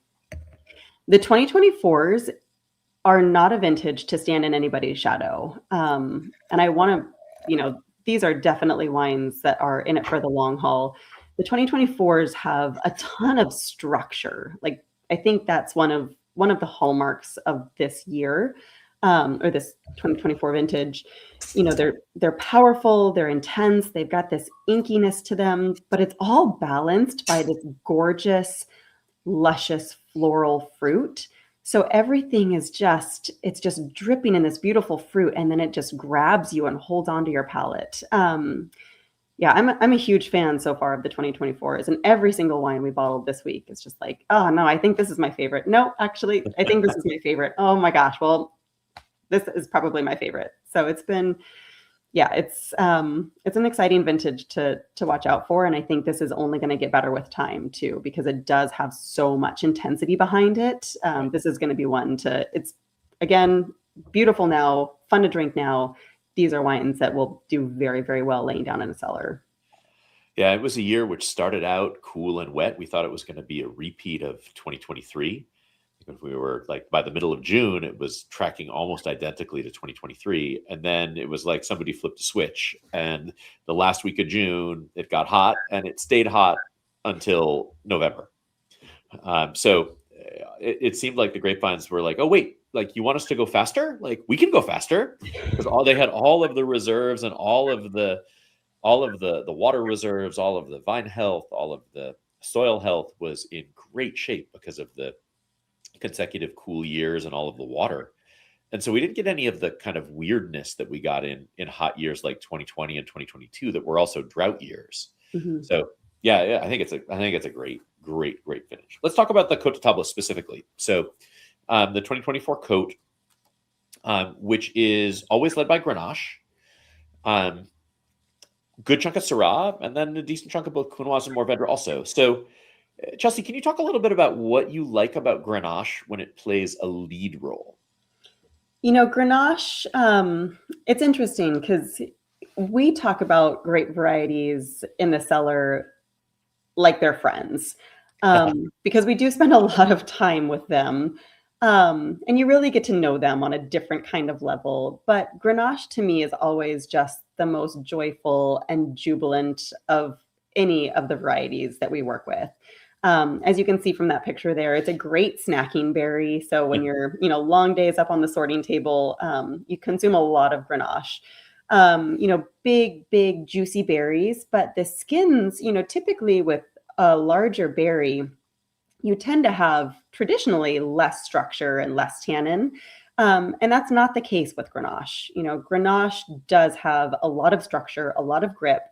[SPEAKER 2] The 2024s are not a vintage to stand in anybody's shadow. And I want to, these are definitely wines that are in it for the long haul. The 2024s have a ton of structure. Like I think that's one of the hallmarks of this year, or this 2024 vintage. They're powerful, they're intense, they've got this inkiness to them, but it's all balanced by this gorgeous, luscious floral fruit. So everything is it's just dripping in this beautiful fruit, and then it just grabs you and holds onto your palate. I'm a huge fan so far of the 2024s, and every single wine we bottled this week is just like, oh no, I think this is my favorite. No, actually, I think this is my favorite. Oh my gosh, well, this is probably my favorite. So it's been, it's an exciting vintage to watch out for, and I think this is only going to get better with time too, because it does have so much intensity behind it. This is going to be one it's again beautiful now, fun to drink now. These are wines that will do very, very well laying down in a cellar.
[SPEAKER 1] Yeah, it was a year which started out cool and wet. We thought it was going to be a repeat of 2023. If we were like by the middle of June, it was tracking almost identically to 2023. And then it was like somebody flipped a switch. And the last week of June, it got hot and it stayed hot until November. So it seemed like the grapevines were like, oh, wait, like you want us to go faster? Like we can go faster, because they had all of the reserves and all of the water reserves, all of the vine health, all of the soil health was in great shape because of the consecutive cool years and all of the water. And so we didn't get any of the kind of weirdness that we got in hot years like 2020 and 2022 that were also drought years. Mm-hmm. So yeah, I think it's a great finish. Let's talk about the Côte de Table specifically. So the 2024 Côte, which is always led by Grenache, good chunk of Syrah, and then a decent chunk of both Counoise and Mourvèdre also. So Chelsea, can you talk a little bit about what you like about Grenache when it plays a lead role?
[SPEAKER 2] Grenache, it's interesting because we talk about grape varieties in the cellar like they're friends, because we do spend a lot of time with them, and you really get to know them on a different kind of level. But Grenache to me is always just the most joyful and jubilant of any of the varieties that we work with. As you can see from that picture there, it's a great snacking berry. So when you're, long days up on the sorting table, you consume a lot of Grenache. Big, juicy berries, but the skins, typically with a larger berry, you tend to have traditionally less structure and less tannin. And that's not the case with Grenache. Grenache does have a lot of structure, a lot of grip.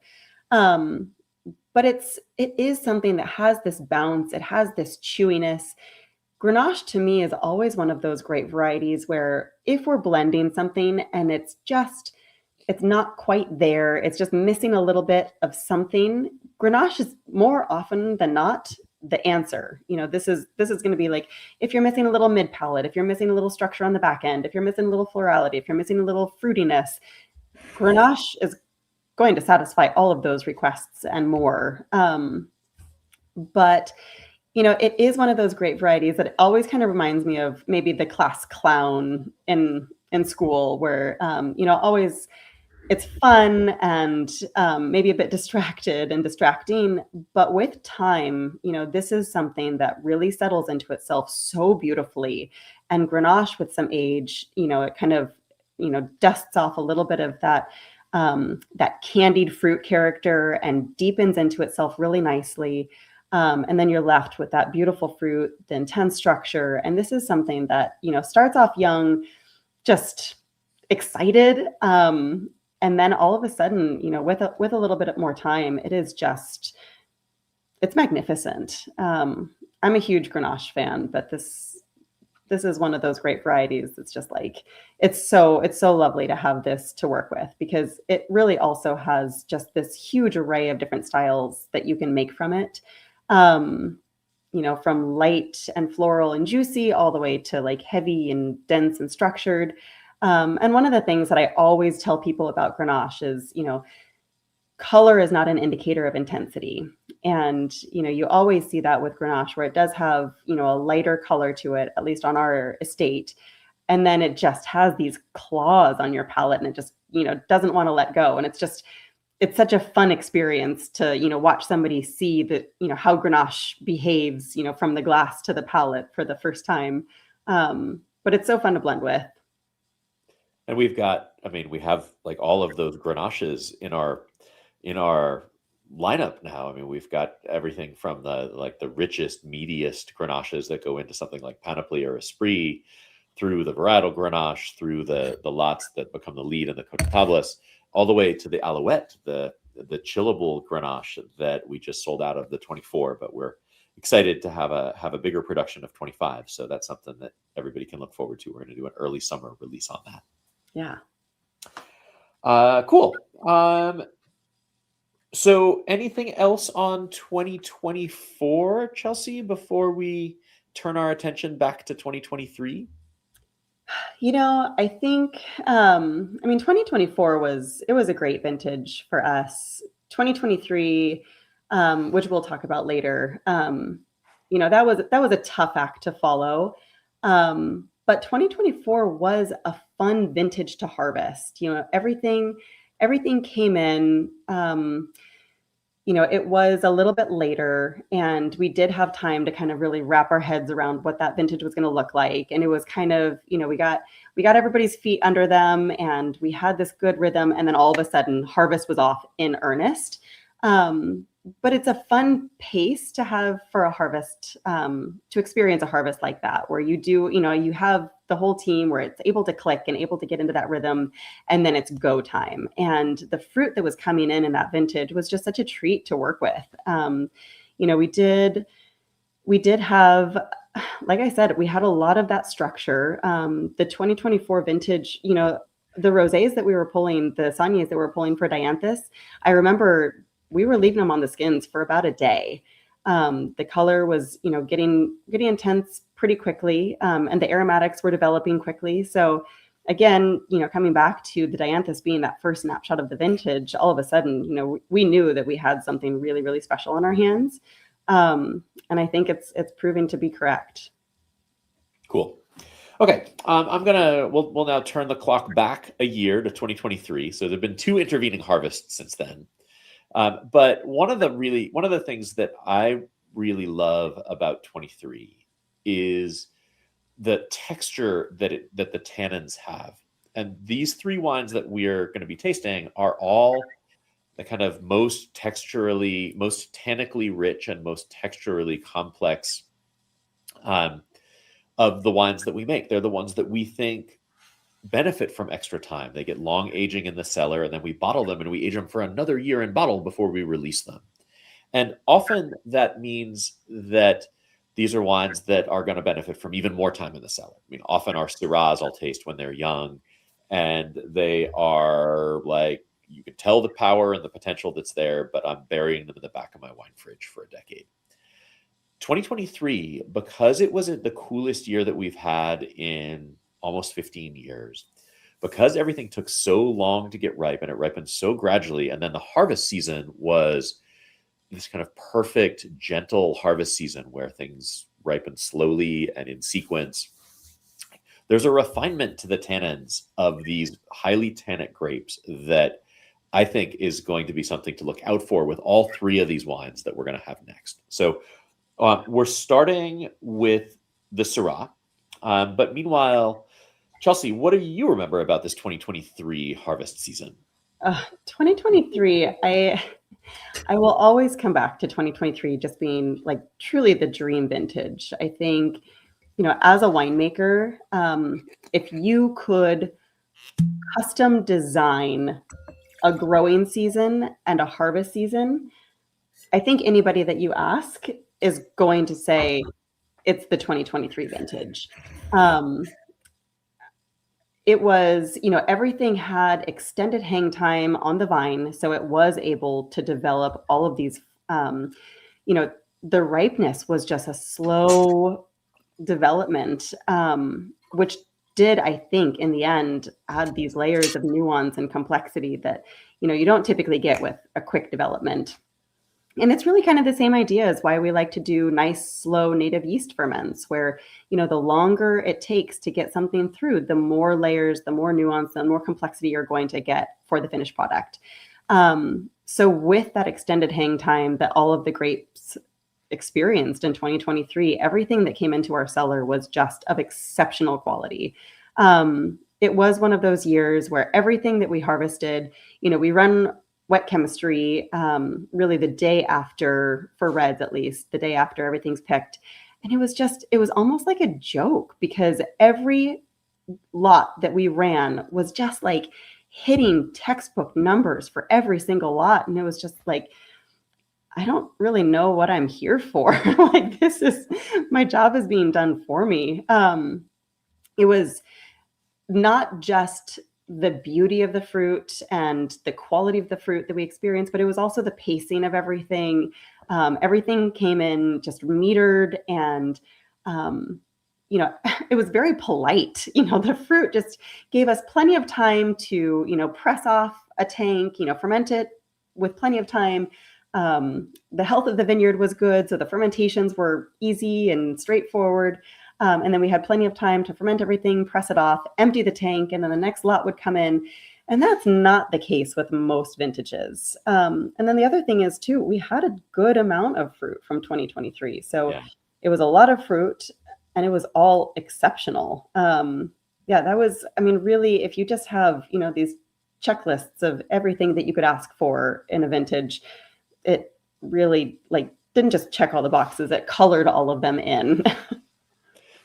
[SPEAKER 2] But it is something that has this bounce. It has this chewiness. Grenache to me is always one of those great varieties where if we're blending something and it's not quite there, it's just missing a little bit of something, Grenache is more often than not the answer. This is going to be like, if you're missing a little mid palate, if you're missing a little structure on the back end, if you're missing a little florality, if you're missing a little fruitiness, Grenache is going to satisfy all of those requests and more. But it is one of those great varieties that always kind of reminds me of maybe the class clown in school, where always it's fun and maybe a bit distracted and distracting. But with time, this is something that really settles into itself so beautifully. And Grenache, with some age, it kind of dusts off a little bit of that candied fruit character and deepens into itself really nicely. And then you're left with that beautiful fruit, the intense structure. And this is something that, starts off young, just excited. And then all of a sudden, with a little bit more time, it's magnificent. I'm a huge Grenache fan, but this is one of those great varieties. It's just like, it's so lovely to have this to work with, because it really also has just this huge array of different styles that you can make from it. From light and floral and juicy all the way to like heavy and dense and structured. And one of the things that I always tell people about Grenache is, color is not an indicator of intensity. And, you always see that with Grenache, where it does have, a lighter color to it, at least on our estate. And then it just has these claws on your palate, and it just, doesn't want to let go. And it's such a fun experience to, watch somebody see that, how Grenache behaves, from the glass to the palate for the first time. But it's so fun to blend with.
[SPEAKER 1] And we have like all of those Grenaches in our lineup now. I mean, we've got everything from the richest, meatiest Grenaches that go into something like Panoply or Esprit, through the varietal Grenache, through the lots that become the lead in the Côte Tablas, all the way to the Alouette, the chillable Grenache that we just sold out of the 24, but we're excited to have a bigger production of 25. So that's something that everybody can look forward to. We're going to do an early summer release on that.
[SPEAKER 2] Yeah.
[SPEAKER 1] Cool. So anything else on 2024, Chelsea, before we turn our attention back to 2023?
[SPEAKER 2] I think, 2024 was a great vintage for us. 2023, which we'll talk about later, that was a tough act to follow. But 2024 was a fun vintage to harvest. Everything came in. It was a little bit later, and we did have time to kind of really wrap our heads around what that vintage was going to look like. And it was kind of, we got everybody's feet under them, and we had this good rhythm. And then all of a sudden, harvest was off in earnest. But it's a fun pace to have for a harvest, to experience a harvest like that, where you have the whole team where it's able to click and able to get into that rhythm, and then it's go time. And the fruit that was coming in that vintage was just such a treat to work with. We did have, like I said, we had a lot of that structure. The 2024 vintage, the rosés that we were pulling, the Saugniers that we were pulling for Dianthus, I remember we were leaving them on the skins for about a day. The color was, getting intense pretty quickly, and the aromatics were developing quickly. So again, coming back to the Dianthus being that first snapshot of the vintage, all of a sudden, we knew that we had something really, really special in our hands. And I think it's proving to be correct.
[SPEAKER 1] Cool. Okay, we'll now turn the clock back a year to 2023. So there've been 2 intervening harvests since then. But one of the things that I really love about 23 is the texture that the tannins have. And these 3 wines that we're going to be tasting are all the kind of most tannically rich and most texturally complex of the wines that we make. They're the ones that we think benefit from extra time. They get long aging in the cellar, and then we bottle them and we age them for another year in bottle before we release them. And often that means that these are wines that are going to benefit from even more time in the cellar. I mean, often our Syrahs I'll taste when they're young, and they are like, you can tell the power and the potential that's there, but I'm burying them in the back of my wine fridge for a decade. 2023, because it was the coolest year that we've had in almost 15 years, because everything took so long to get ripe and it ripened so gradually, and then the harvest season was this kind of perfect, gentle harvest season where things ripen slowly and in sequence. There's a refinement to the tannins of these highly tannic grapes that I think is going to be something to look out for with all three of these wines that we're going to have next. So we're starting with the Syrah. But meanwhile, Chelsea, what do you remember about this 2023 harvest season?
[SPEAKER 2] 2023, I will always come back to 2023 just being like truly the dream vintage. I think, as a winemaker, if you could custom design a growing season and a harvest season, I think anybody that you ask is going to say it's the 2023 vintage. It was, everything had extended hang time on the vine, so it was able to develop all of these, the ripeness was just a slow development, which did, I think, in the end, add these layers of nuance and complexity that, you don't typically get with a quick development. And it's really kind of the same idea as why we like to do nice, slow native yeast ferments, where, the longer it takes to get something through, the more layers, the more nuance, the more complexity you're going to get for the finished product. So with that extended hang time that all of the grapes experienced in 2023, everything that came into our cellar was just of exceptional quality. It was one of those years where everything that we harvested, we run wet chemistry really the day after, for reds at least, the day after everything's picked. And it was almost like a joke because every lot that we ran was just like hitting textbook numbers for every single lot. And it was just like, I don't really know what I'm here for. Like, my job is being done for me. It was not just the beauty of the fruit and the quality of the fruit that we experienced, but it was also the pacing of everything. Everything came in just metered and, it was very polite. The fruit just gave us plenty of time to, press off a tank, ferment it with plenty of time. The health of the vineyard was good, so the fermentations were easy and straightforward. And then we had plenty of time to ferment everything, press it off, empty the tank, and then the next lot would come in. And that's not the case with most vintages. And then the other thing is, too, we had a good amount of fruit from 2023. So It was a lot of fruit, and it was all exceptional. That was, really, if you just have, these checklists of everything that you could ask for in a vintage, it really, didn't just check all the boxes, it colored all of them in.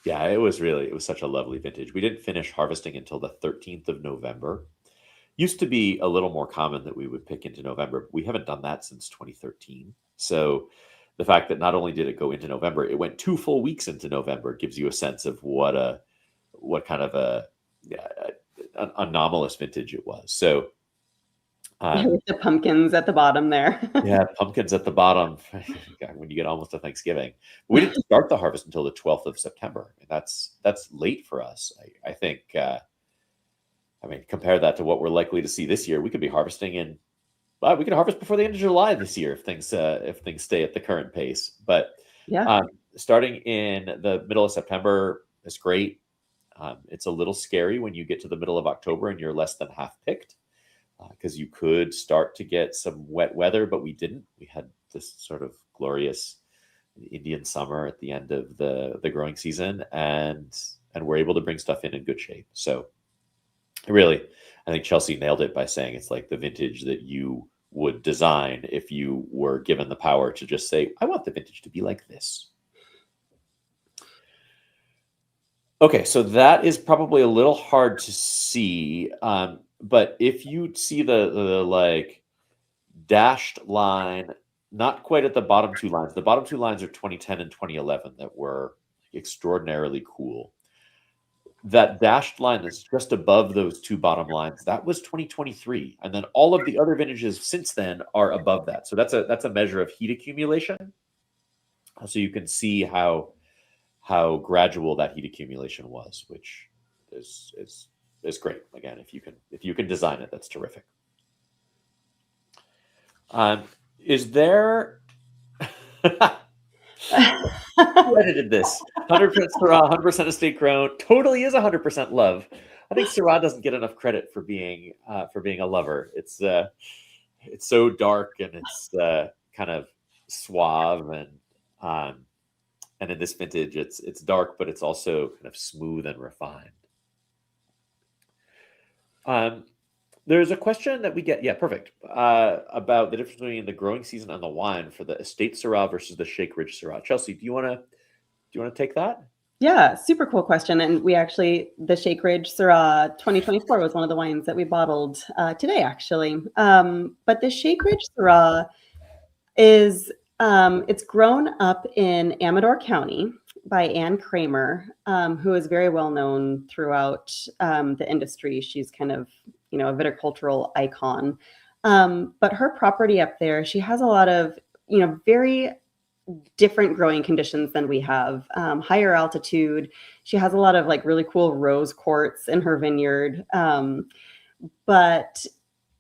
[SPEAKER 1] Yeah, it was such a lovely vintage. We didn't finish harvesting until the 13th of November. Used to be a little more common that we would pick into November. We haven't done that since 2013. So the fact that not only did it go into November, it went 2 full weeks into November gives you a sense of what kind of an anomalous vintage it was. So
[SPEAKER 2] with the pumpkins at the bottom there.
[SPEAKER 1] Yeah, pumpkins at the bottom when you get almost to Thanksgiving. We didn't start the harvest until the 12th of September. And that's late for us. I think, compare that to what we're likely to see this year. We could be harvesting we could harvest before the end of July this year if things stay at the current pace. But starting in the middle of September is great. It's a little scary when you get to the middle of October and you're less than half picked. Because you could start to get some wet weather, but we didn't. We had this sort of glorious Indian summer at the end of the growing season, and we're able to bring stuff in good shape. So really, I think Chelsea nailed it by saying it's like the vintage that you would design if you were given the power to just say, I want the vintage to be like this. Okay, so that is probably a little hard to see. But if you see the dashed line, not quite at the bottom 2 lines. The bottom 2 lines are 2010 and 2011 that were extraordinarily cool. That dashed line that's just above those 2 bottom lines, that was 2023. And then all of the other vintages since then are above that. So that's a measure of heat accumulation. So you can see how gradual that heat accumulation was, which is great. Again, if you can design it, that's terrific. Is there Who edited this? 100% Syrah, 100% estate grown. Totally is 100% love. I think Syrah doesn't get enough credit for being a lover. It's so dark and it's kind of suave um, and in this vintage it's dark, but it's also kind of smooth and refined. Um, there's a question that we get, yeah, perfect, about the difference between the growing season and the wine for the estate Syrah versus the Shake Ridge Syrah. Chelsea, do you want to take that?
[SPEAKER 2] Yeah, super cool question. And we actually, the Shake Ridge Syrah 2024 was one of the wines that we bottled today, actually. But the Shake Ridge Syrah is, it's grown up in Amador County by Anne Kramer, who is very well known throughout the industry. She's kind of, a viticultural icon. But her property up there, she has a lot of, very different growing conditions than we have. Higher altitude. She has a lot of like really cool rose quartz in her vineyard. But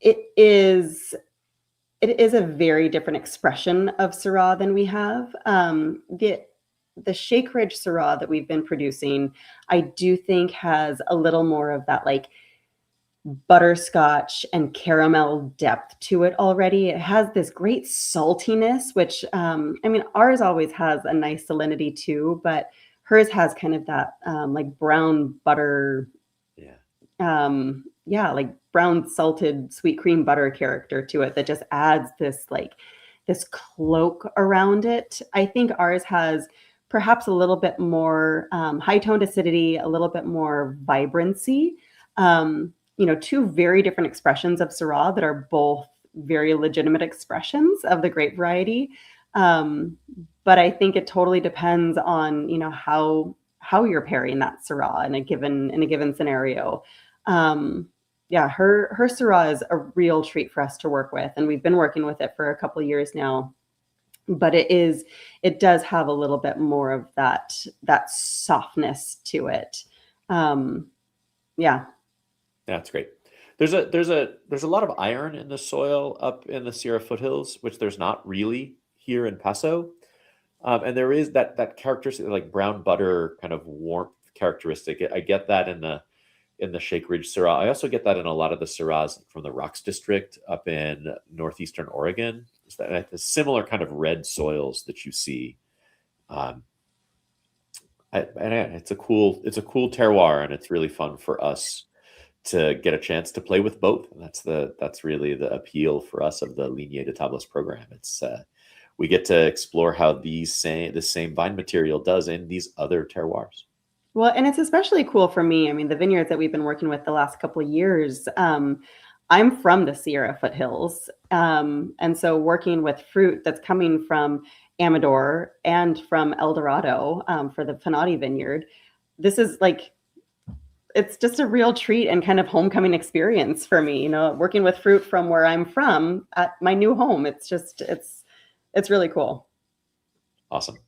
[SPEAKER 2] it is a very different expression of Syrah than we have. The Shake Ridge Syrah that we've been producing, I do think has a little more of that like butterscotch and caramel depth to it already. It has this great saltiness, which ours always has a nice salinity too, but hers has kind of that like brown butter, like brown salted sweet cream butter character to it that just adds this cloak around it. I think ours has perhaps a little bit more high toned acidity, a little bit more vibrancy. Two very different expressions of Syrah that are both very legitimate expressions of the grape variety. But I think it totally depends on, how you're pairing that Syrah in a given scenario. Her Syrah is a real treat for us to work with, and we've been working with it for a couple of years now. But it does have a little bit more of that softness to it.
[SPEAKER 1] That's great. There's a lot of iron in the soil up in the Sierra foothills, which there's not really here in Paso. And there is that characteristic, like brown butter kind of warmth characteristic. I get that in the Shake Ridge Syrah. I also get that in a lot of the Syrahs from the Rocks District up in northeastern Oregon. It's that the similar kind of red soils that you see. It's a cool terroir, and it's really fun for us to get a chance to play with both. And that's really the appeal for us of the Lignée de Tables program. It's we get to explore how the same vine material does in these other terroirs.
[SPEAKER 2] Well, and it's especially cool for me. I mean, the vineyards that we've been working with the last couple of years, I'm from the Sierra foothills. And so working with fruit that's coming from Amador and from El Dorado for the Fanati vineyard, this is like, it's just a real treat and kind of homecoming experience for me, working with fruit from where I'm from at my new home. It's just, it's really cool.
[SPEAKER 1] Awesome.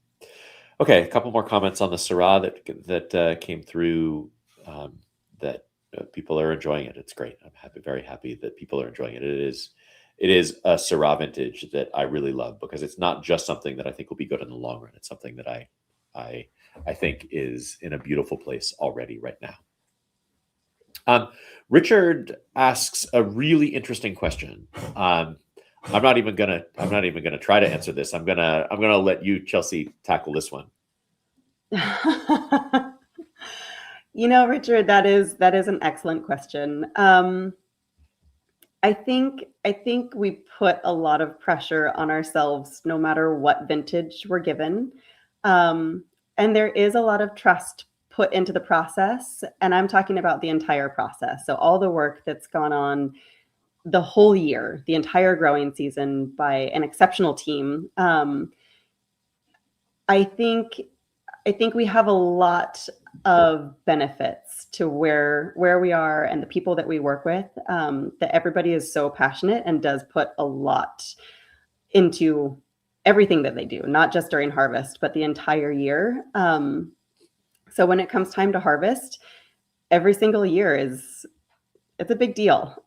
[SPEAKER 1] Okay, a couple more comments on the Syrah that came through. That people are enjoying it. It's great. I'm very happy that people are enjoying it. It is a Syrah vintage that I really love because it's not just something that I think will be good in the long run. It's something that I think is in a beautiful place already right now. Richard asks a really interesting question. I'm not even gonna try to answer this. I'm gonna let you, Chelsea, tackle this one.
[SPEAKER 2] Richard, that is an excellent question. I think we put a lot of pressure on ourselves, no matter what vintage we're given, and there is a lot of trust put into the process. And I'm talking about the entire process. So all the work that's gone on the whole year, the entire growing season by an exceptional team. I think we have a lot of benefits to where we are and the people that we work with, that everybody is so passionate and does put a lot into everything that they do, not just during harvest, but the entire year. So when it comes time to harvest, every single year it's a big deal.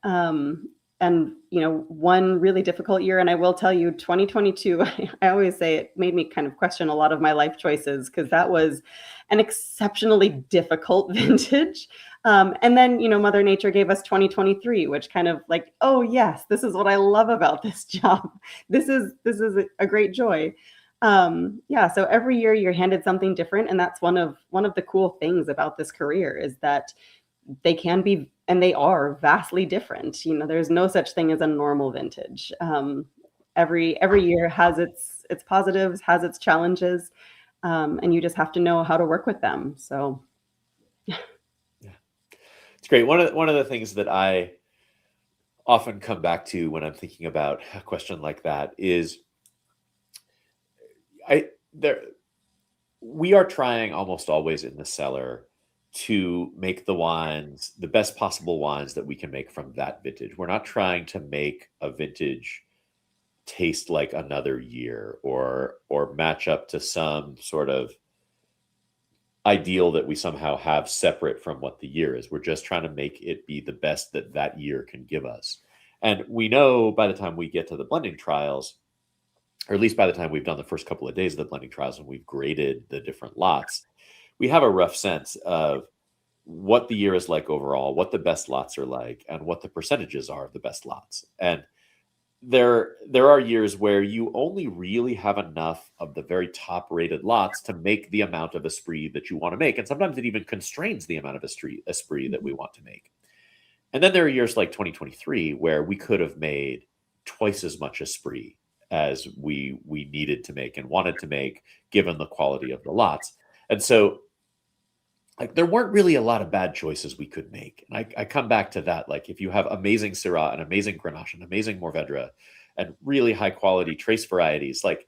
[SPEAKER 2] and one really difficult year. And I will tell you, 2022, I always say it made me kind of question a lot of my life choices, because that was an exceptionally difficult vintage. And then, Mother Nature gave us 2023, which kind of like, oh yes, this is what I love about this job. This is a great joy. Yeah, so every year you're handed something different, and that's one of the cool things about this career, is that they can be, and they are, vastly different. There's no such thing as a normal vintage. Every year has its positives, has its challenges, and you just have to know how to work with them. So
[SPEAKER 1] Yeah, it's great. One of the things that I often come back to when I'm thinking about a question like that is we are trying almost always in the cellar to make the wines, the best possible wines that we can make from that vintage. We're not trying to make a vintage taste like another year, or match up to some sort of ideal that we somehow have separate from what the year is. We're just trying to make it be the best that that year can give us. And we know by the time we get to the blending trials, or at least by the time we've done the first couple of days of the blending trials and we've graded the different lots, we have a rough sense of what the year is like overall, what the best lots are like, and what the percentages are of the best lots. And there are years where you only really have enough of the very top rated lots to make the amount of Esprit that you want to make. And sometimes it even constrains the amount of Esprit that we want to make. And then there are years like 2023 where we could have made twice as much Esprit as we needed to make and wanted to make, given the quality of the lots. And so, like, there weren't really a lot of bad choices we could make. And I come back to that. Like, if you have amazing Syrah and amazing Grenache and amazing Mourvedre and really high quality trace varieties, like,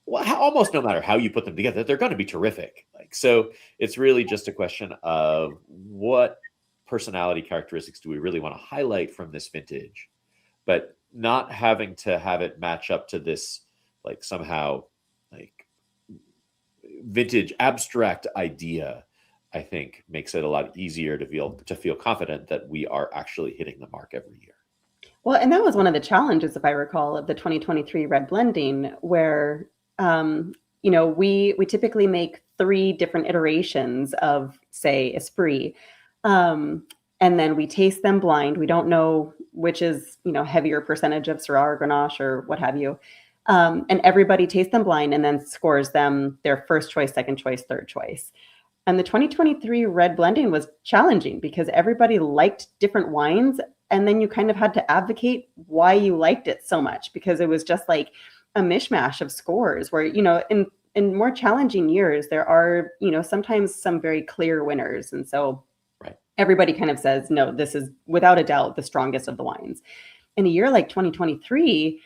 [SPEAKER 1] well, almost no matter how you put them together, they're going to be terrific. Like, so it's really just a question of what personality characteristics do we really want to highlight from this vintage, but not having to have it match up to this, like, somehow, like, vintage abstract idea. I think makes it a lot easier to feel confident that we are actually hitting the mark every year.
[SPEAKER 2] Well, and that was one of the challenges, if I recall, of the 2023 red blending, where we typically make 3 different iterations of, say, Esprit, and then we taste them blind. We don't know which is heavier percentage of Syrah or Grenache or what have you. And everybody tastes them blind and then scores them their first choice, second choice, third choice. And the 2023 red blending was challenging because everybody liked different wines. And then you kind of had to advocate why you liked it so much, because it was just like a mishmash of scores where, in more challenging years, there are, sometimes some very clear winners. And so everybody kind of says, no, this is without a doubt the strongest of the wines. In a year like 2023,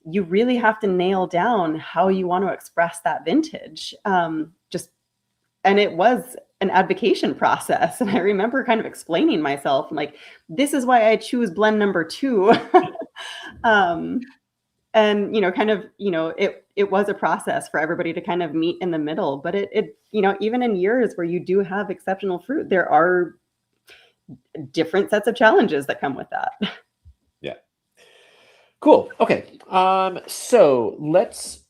[SPEAKER 2] you really have to nail down how you want to express that vintage. And it was an advocation process. And I remember kind of explaining myself, like, this is why I choose blend number 2. And, it was a process for everybody to kind of meet in the middle. But it even in years where you do have exceptional fruit, there are different sets of challenges that come with that.
[SPEAKER 1] Yeah. Cool. Okay. So let's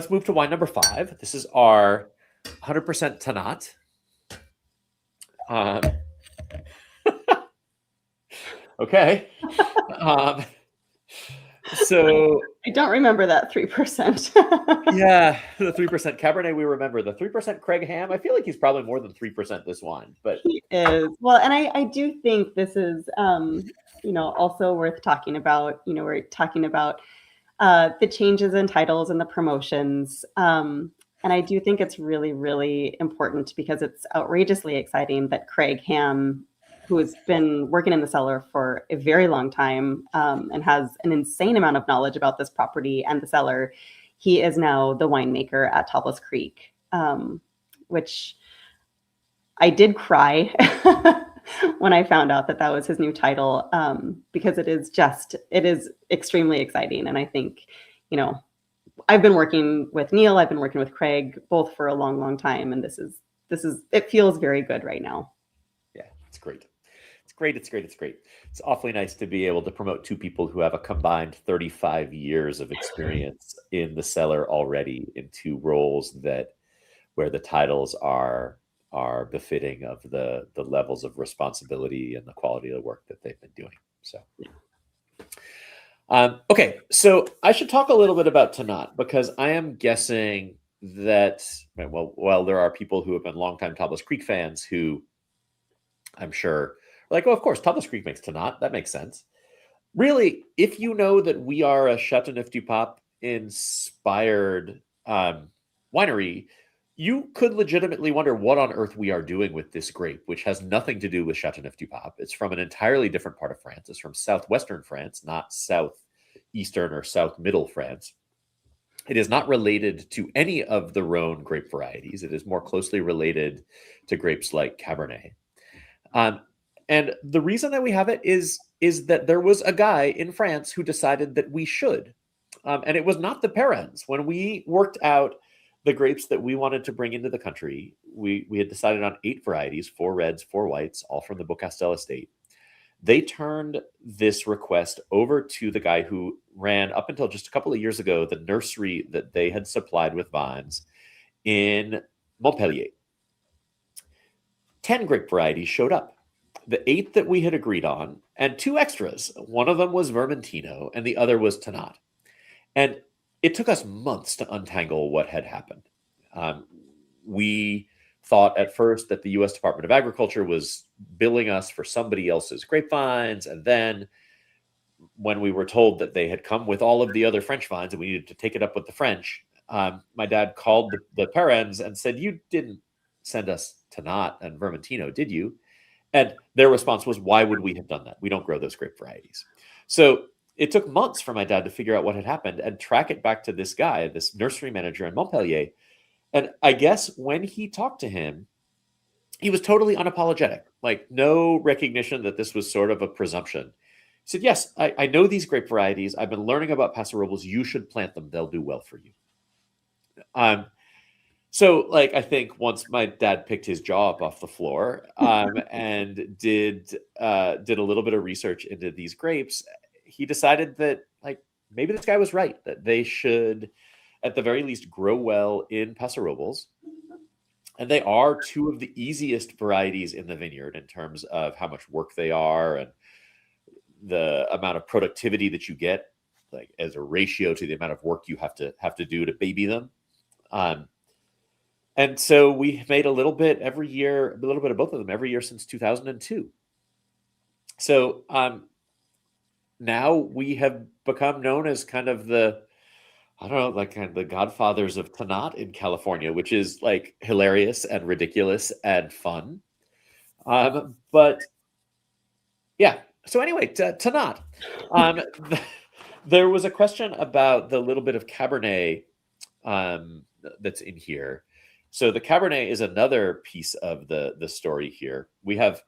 [SPEAKER 1] move to wine number 5. This is our 100% Tannat. Okay. So
[SPEAKER 2] I don't remember that 3%.
[SPEAKER 1] Yeah, the 3% Cabernet we remember. The 3% Craig Ham, I feel like he's probably more than 3% this wine, but
[SPEAKER 2] he is. Well, and I do think this is also worth talking about. We're talking about the changes in titles and the promotions. And I do think it's really, really important, because it's outrageously exciting that Craig Ham, who has been working in the cellar for a very long time, and has an insane amount of knowledge about this property and the cellar, he is now the winemaker at Topless Creek, which I did cry when I found out that was his new title, because it is extremely exciting. And I think, I've been working with Neil, I've been working with Craig, both for a long, long time. And it feels very good right now.
[SPEAKER 1] Yeah, it's great. It's great. It's great. It's great. It's awfully nice to be able to promote two people who have a combined 35 years of experience in the cellar already in two roles that where the titles are befitting of the levels of responsibility and the quality of the work that they've been doing. So, okay, so I should talk a little bit about Tanat because I am guessing that well, there are people who have been longtime Topless Creek fans who I'm sure are like, oh, of course, Topless Creek makes Tanat. That makes sense. Really, if you know that we are a Chateauneuf du Pape inspired winery, you could legitimately wonder what on earth we are doing with this grape, which has nothing to do with Chateauneuf du Pape. It's from an entirely different part of France. It's from southwestern France, not southeastern or south middle France. It is not related to any of the Rhone grape varieties. It is more closely related to grapes like Cabernet. And the reason that we have it is that there was a guy in France who decided that we should. And it was not the parents. When we worked out the grapes that we wanted to bring into the country, we had decided on 8 varieties, 4 reds, 4 whites, all from the Beaucastel estate. They turned this request over to the guy who ran, up until just a couple of years ago, the nursery that they had supplied with vines in Montpellier. 10 grape varieties showed up. The 8 that we had agreed on, and 2 extras. One of them was Vermentino, and the other was Tanat. And it took us months to untangle what had happened. We thought at first that the U.S. Department of Agriculture was billing us for somebody else's grapevines. And then when we were told that they had come with all of the other French vines and we needed to take it up with the French, my dad called the parents and said, "You didn't send us Tanat and Vermentino, did you?" And their response was, "Why would we have done that? We don't grow those grape varieties." So it took months for my dad to figure out what had happened and track it back to this guy, this nursery manager in Montpellier. And I guess when he talked to him, he was totally unapologetic, like no recognition that this was sort of a presumption. He said, "Yes, I know these grape varieties. I've been learning about Paso Robles. You should plant them. They'll do well for you." So, like, I think once my dad picked his jaw up off the floor and did a little bit of research into these grapes, he decided that, like, maybe this guy was right, that they should, at the very least, grow well in Paso Robles. And they are 2 of the easiest varieties in the vineyard in terms of how much work they are and the amount of productivity that you get, like as a ratio to the amount of work you have to do to baby them. And so we made a little bit every year, a little bit of both of them every year since 2002. So now we have become known as kind of the, I don't know, like kind of the godfathers of Tanat in California, which is like hilarious and ridiculous and fun. But yeah, so anyway, Tanat. There was a question about the little bit of Cabernet that's in here. So the Cabernet is another piece of the story here. We have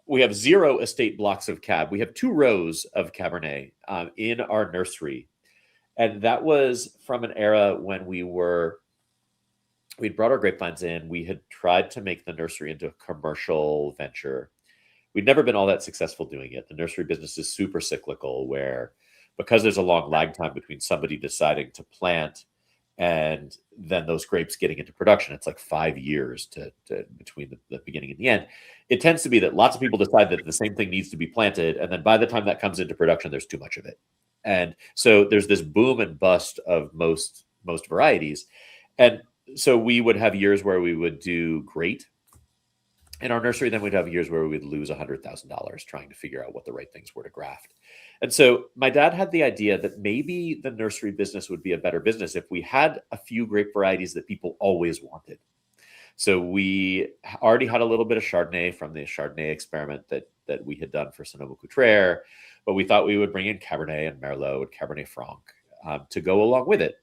[SPEAKER 1] 0 estate blocks of Cab. We have 2 rows of Cabernet in our nursery. And that was from an era when we'd brought our grapevines in. We had tried to make the nursery into a commercial venture. We'd never been all that successful doing it. The nursery business is super cyclical, where because there's a long lag time between somebody deciding to plant and then those grapes getting into production, it's like 5 years to between the beginning and the end. It tends to be that lots of people decide that the same thing needs to be planted, and then by the time that comes into production, there's too much of it. And so there's this boom and bust of most varieties. And so we would have years where we would do great in our nursery. Then we'd have years where we would lose $100,000 trying to figure out what the right things were to graft. And so my dad had the idea that maybe the nursery business would be a better business if we had a few grape varieties that people always wanted. So we already had a little bit of Chardonnay from the Chardonnay experiment that we had done for Sonoma-Cutrer, but we thought we would bring in Cabernet and Merlot and Cabernet Franc to go along with it.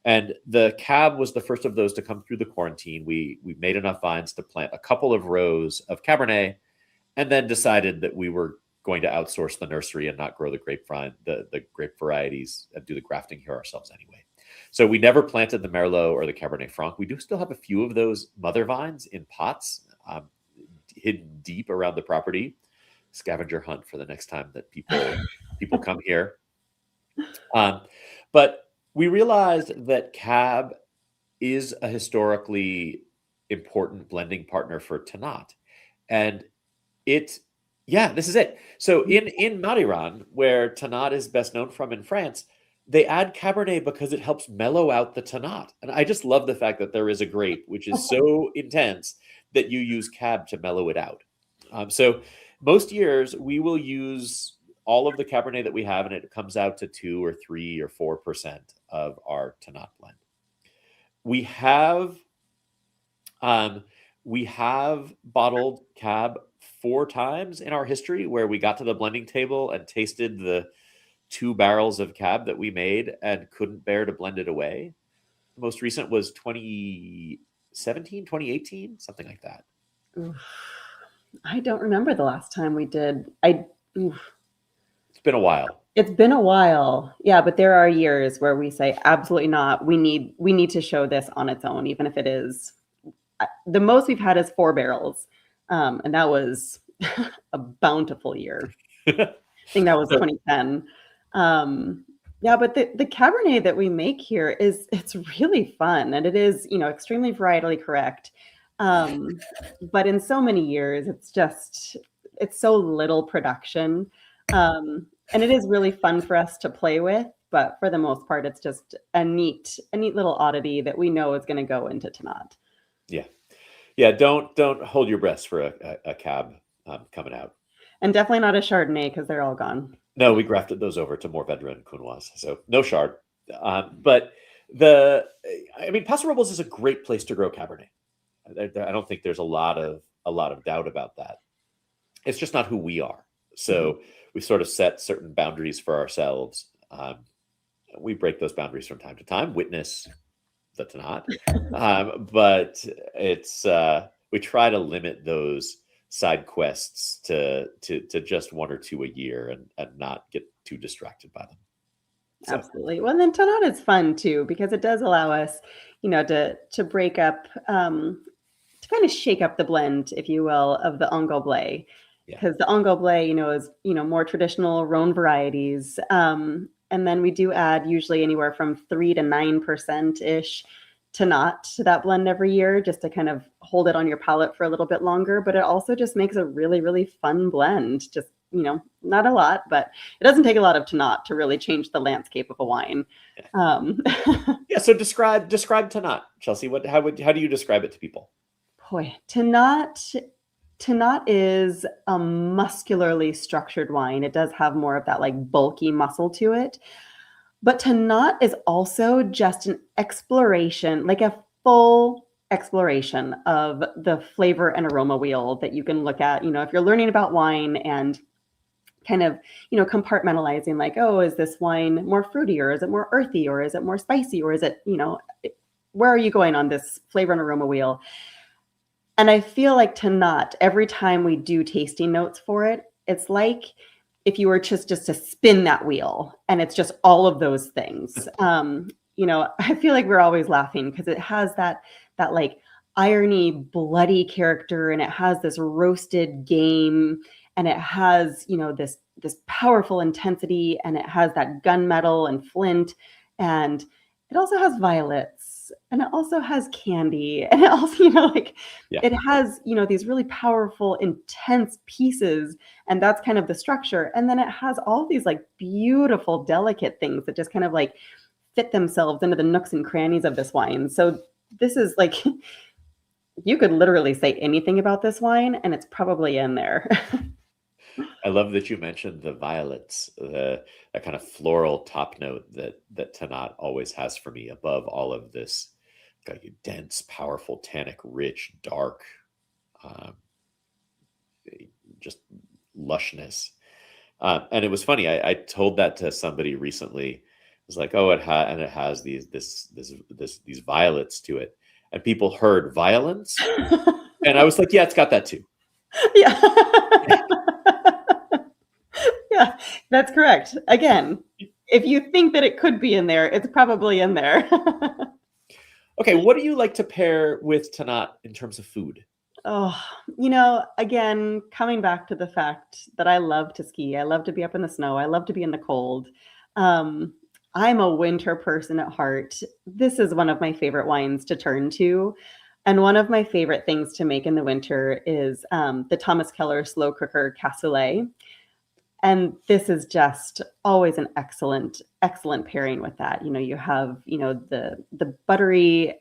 [SPEAKER 1] And the Cab was the first of those to come through the quarantine. We made enough vines to plant a couple of rows of Cabernet, and then decided that we were going to outsource the nursery and not grow the grapevine, the grape varieties, and do the grafting here ourselves anyway. So we never planted the Merlot or the Cabernet Franc. We do still have a few of those mother vines in pots hidden deep around the property scavenger hunt for the next time that people come here. But we realized that Cab is a historically important blending partner for Tanat. And it, yeah, this is it. So in Mariran, where Tanat is best known from in France, they add Cabernet because it helps mellow out the Tanat. And I just love the fact that there is a grape which is so intense that you use Cab to mellow it out. So most years we will use all of the Cabernet that we have, and it comes out to 2 or 3 or 4% of our Tanat blend. We have we have bottled Cab 4 times in our history where we got to the blending table and tasted the 2 barrels of Cab that we made and couldn't bear to blend it away. The most recent was 2017, 2018, something like that.
[SPEAKER 2] Oof. I don't remember the last time we did.
[SPEAKER 1] It's been a while.
[SPEAKER 2] It's been a while. Yeah, but there are years where we say absolutely not. We need to show this on its own, even if it is the most we've had is 4 barrels. And that was a bountiful year. I think that was 2010. Yeah, but the Cabernet that we make here it's really fun, and it is, extremely varietally correct. But in so many years, it's so little production. And it is really fun for us to play with, but for the most part, it's just a neat little oddity that we know is going to go into Tanat.
[SPEAKER 1] Yeah. Yeah, don't hold your breath for a Cab coming out.
[SPEAKER 2] And definitely not a Chardonnay because they're all gone.
[SPEAKER 1] No, we grafted those over to Mourvedre and Counoise, so no Chard. But Paso Robles is a great place to grow Cabernet. I don't think there's a lot of doubt about that. It's just not who we are. So we sort of set certain boundaries for ourselves. We break those boundaries from time to time. Witness the Tanat, but it's we try to limit those side quests to just 1 or 2 a year and not get too distracted by them.
[SPEAKER 2] So. Absolutely. Well, then Tanat is fun too because it does allow us, to break up, to kind of shake up the blend, if you will, of the Engoblé. Because the Engoblé, is more traditional Rhone varieties. And then we do add usually anywhere from 3 to 9% ish Tanat to that blend every year, just to kind of hold it on your palate for a little bit longer. But it also just makes a really, really fun blend. Just, not a lot, but it doesn't take a lot of Tanat to really change the landscape of a wine.
[SPEAKER 1] Yeah. So describe Tanat, Chelsea. How do you describe it to people?
[SPEAKER 2] Boy, Tanat is a muscularly structured wine. It does have more of that like bulky muscle to it. But Tanat is also just an exploration, like a full exploration of the flavor and aroma wheel that you can look at, if you're learning about wine and kind of, compartmentalizing like, oh, is this wine more fruity or is it more earthy or is it more spicy or is it, where are you going on this flavor and aroma wheel? And I feel like Tanat, every time we do tasting notes for it, it's like if you were just to spin that wheel and it's just all of those things. I feel like we're always laughing because it has that like irony, bloody character, and it has this roasted game, and it has, this powerful intensity, and it has that gunmetal and flint, and it also has violets, and it also has candy, and it also, it has, these really powerful, intense pieces, and that's kind of the structure. And then it has all these like beautiful, delicate things that just kind of like fit themselves into the nooks and crannies of this wine. So this is like, you could literally say anything about this wine, and it's probably in there.
[SPEAKER 1] I love that you mentioned the violets, that kind of floral top note that Tanat always has for me above all of this like dense, powerful, tannic, rich, dark, just lushness. And it was funny. I told that to somebody recently. It was like, oh, it has these violets to it, and people heard violence, and I was like, yeah, it's got that too.
[SPEAKER 2] Yeah. Yeah, that's correct. Again, if you think that it could be in there, it's probably in there.
[SPEAKER 1] Okay, what do you like to pair with Tanat in terms of food?
[SPEAKER 2] Oh, again, coming back to the fact that I love to ski, I love to be up in the snow, I love to be in the cold. Um, I'm a winter person at heart. This is one of my favorite wines to turn to. And one of my favorite things to make in the winter is the Thomas Keller Slow Cooker Cassoulet. And this is just always an excellent pairing with that. You have the buttery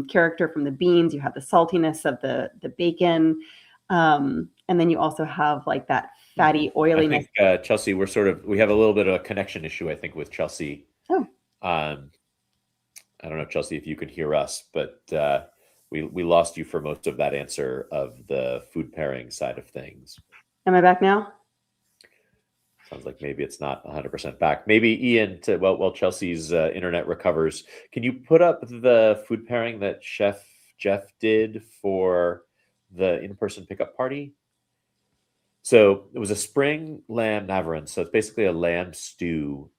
[SPEAKER 2] character from the beans. You have the saltiness of the bacon, and then you also have like that fatty
[SPEAKER 1] I
[SPEAKER 2] oiliness.
[SPEAKER 1] think Chelsea, we have a little bit of a connection issue, I think, with Chelsea.
[SPEAKER 2] Oh,
[SPEAKER 1] Um, I don't know, Chelsea, if you can hear us, but we lost you for most of that answer of the food pairing side of things.
[SPEAKER 2] am I back now?
[SPEAKER 1] Sounds like maybe it's not 100% back. Maybe Ian, while Chelsea's internet recovers, can you put up the food pairing that Chef Jeff did for the in-person pickup party? So it was a spring lamb navarin. So it's basically a lamb stew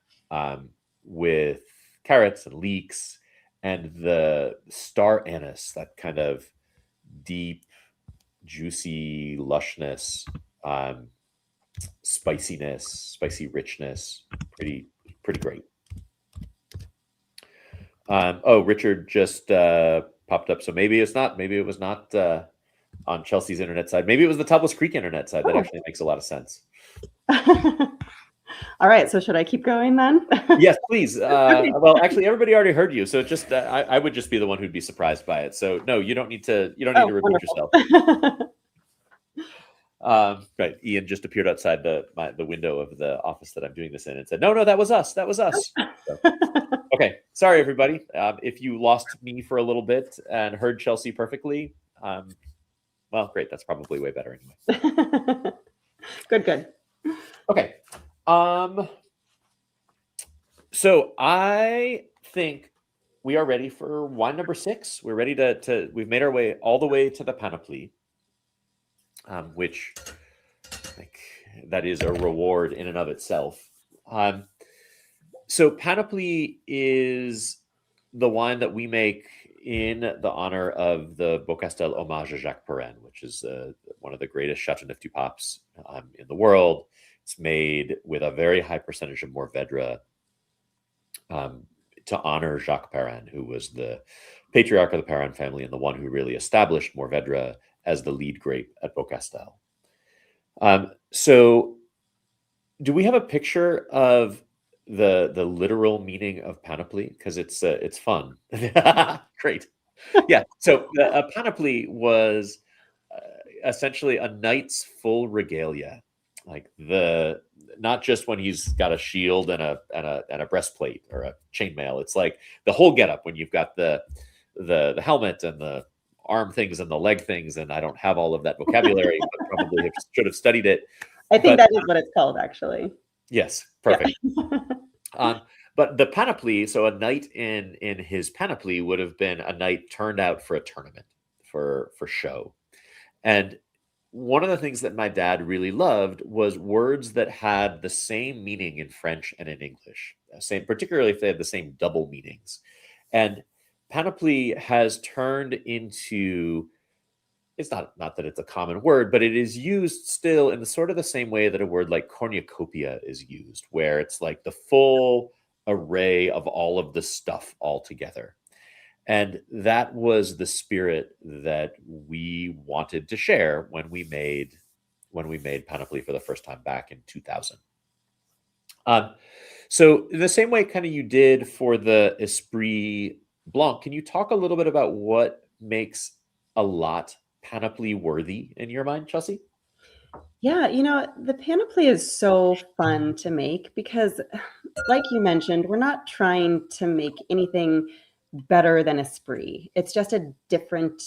[SPEAKER 1] with carrots and leeks and the star anise, that kind of deep, juicy lushness. Spiciness, spicy richness, pretty great. Richard just popped up, so maybe it was not on Chelsea's internet side. Maybe it was the Topless Creek internet side. That actually makes a lot of sense.
[SPEAKER 2] All right, so should I keep going then?
[SPEAKER 1] Yes, please. Well, actually, everybody already heard you, so it just I would just be the one who'd be surprised by it. So no, you don't need to repeat yourself. Right. Ian just appeared outside the window of the office that I'm doing this in and said, no, that was us. That was us. So, okay. Sorry, everybody. If you lost me for a little bit and heard Chelsea perfectly, well, great. That's probably way better anyway.
[SPEAKER 2] Good.
[SPEAKER 1] Okay. So I think we are ready for wine number 6. We're ready we've made our way all the way to the Panoply. Which I think that is a reward in and of itself. So Panoply is the wine that we make in the honor of the Beaucastel Hommage à Jacques Perrin, which is one of the greatest Chateauneuf du Papes in the world. It's made with a very high percentage of Mourvèdre to honor Jacques Perrin, who was the patriarch of the Perrin family and the one who really established Mourvèdre as the lead grape at Beaucastel. So do we have a picture of the literal meaning of panoply? Because it's fun. Great. Yeah. So a panoply was essentially a knight's full regalia, like not just when he's got a shield and a breastplate or a chainmail. It's like the whole getup when you've got the helmet and the arm things and the leg things, and I don't have all of that vocabulary, but probably should have studied it.
[SPEAKER 2] I think that is what it's called, actually.
[SPEAKER 1] Yes, perfect. Yeah. But the panoply, so a knight in his panoply would have been a knight turned out for a tournament, for show. And one of the things that my dad really loved was words that had the same meaning in French and in English, particularly if they had the same double meanings. And panoply has turned into, it's not that it's a common word, but it is used still in the sort of the same way that a word like cornucopia is used, where it's like the full array of all of the stuff all together. And that was the spirit that we wanted to share when we made Panoply for the first time back in 2000. So in the same way kind of you did for the Esprit Blanc, can you talk a little bit about what makes a lot Panoply worthy in your mind, Chelsea?
[SPEAKER 2] Yeah, the Panoply is so fun to make because, like you mentioned, we're not trying to make anything better than Esprit. It's just a different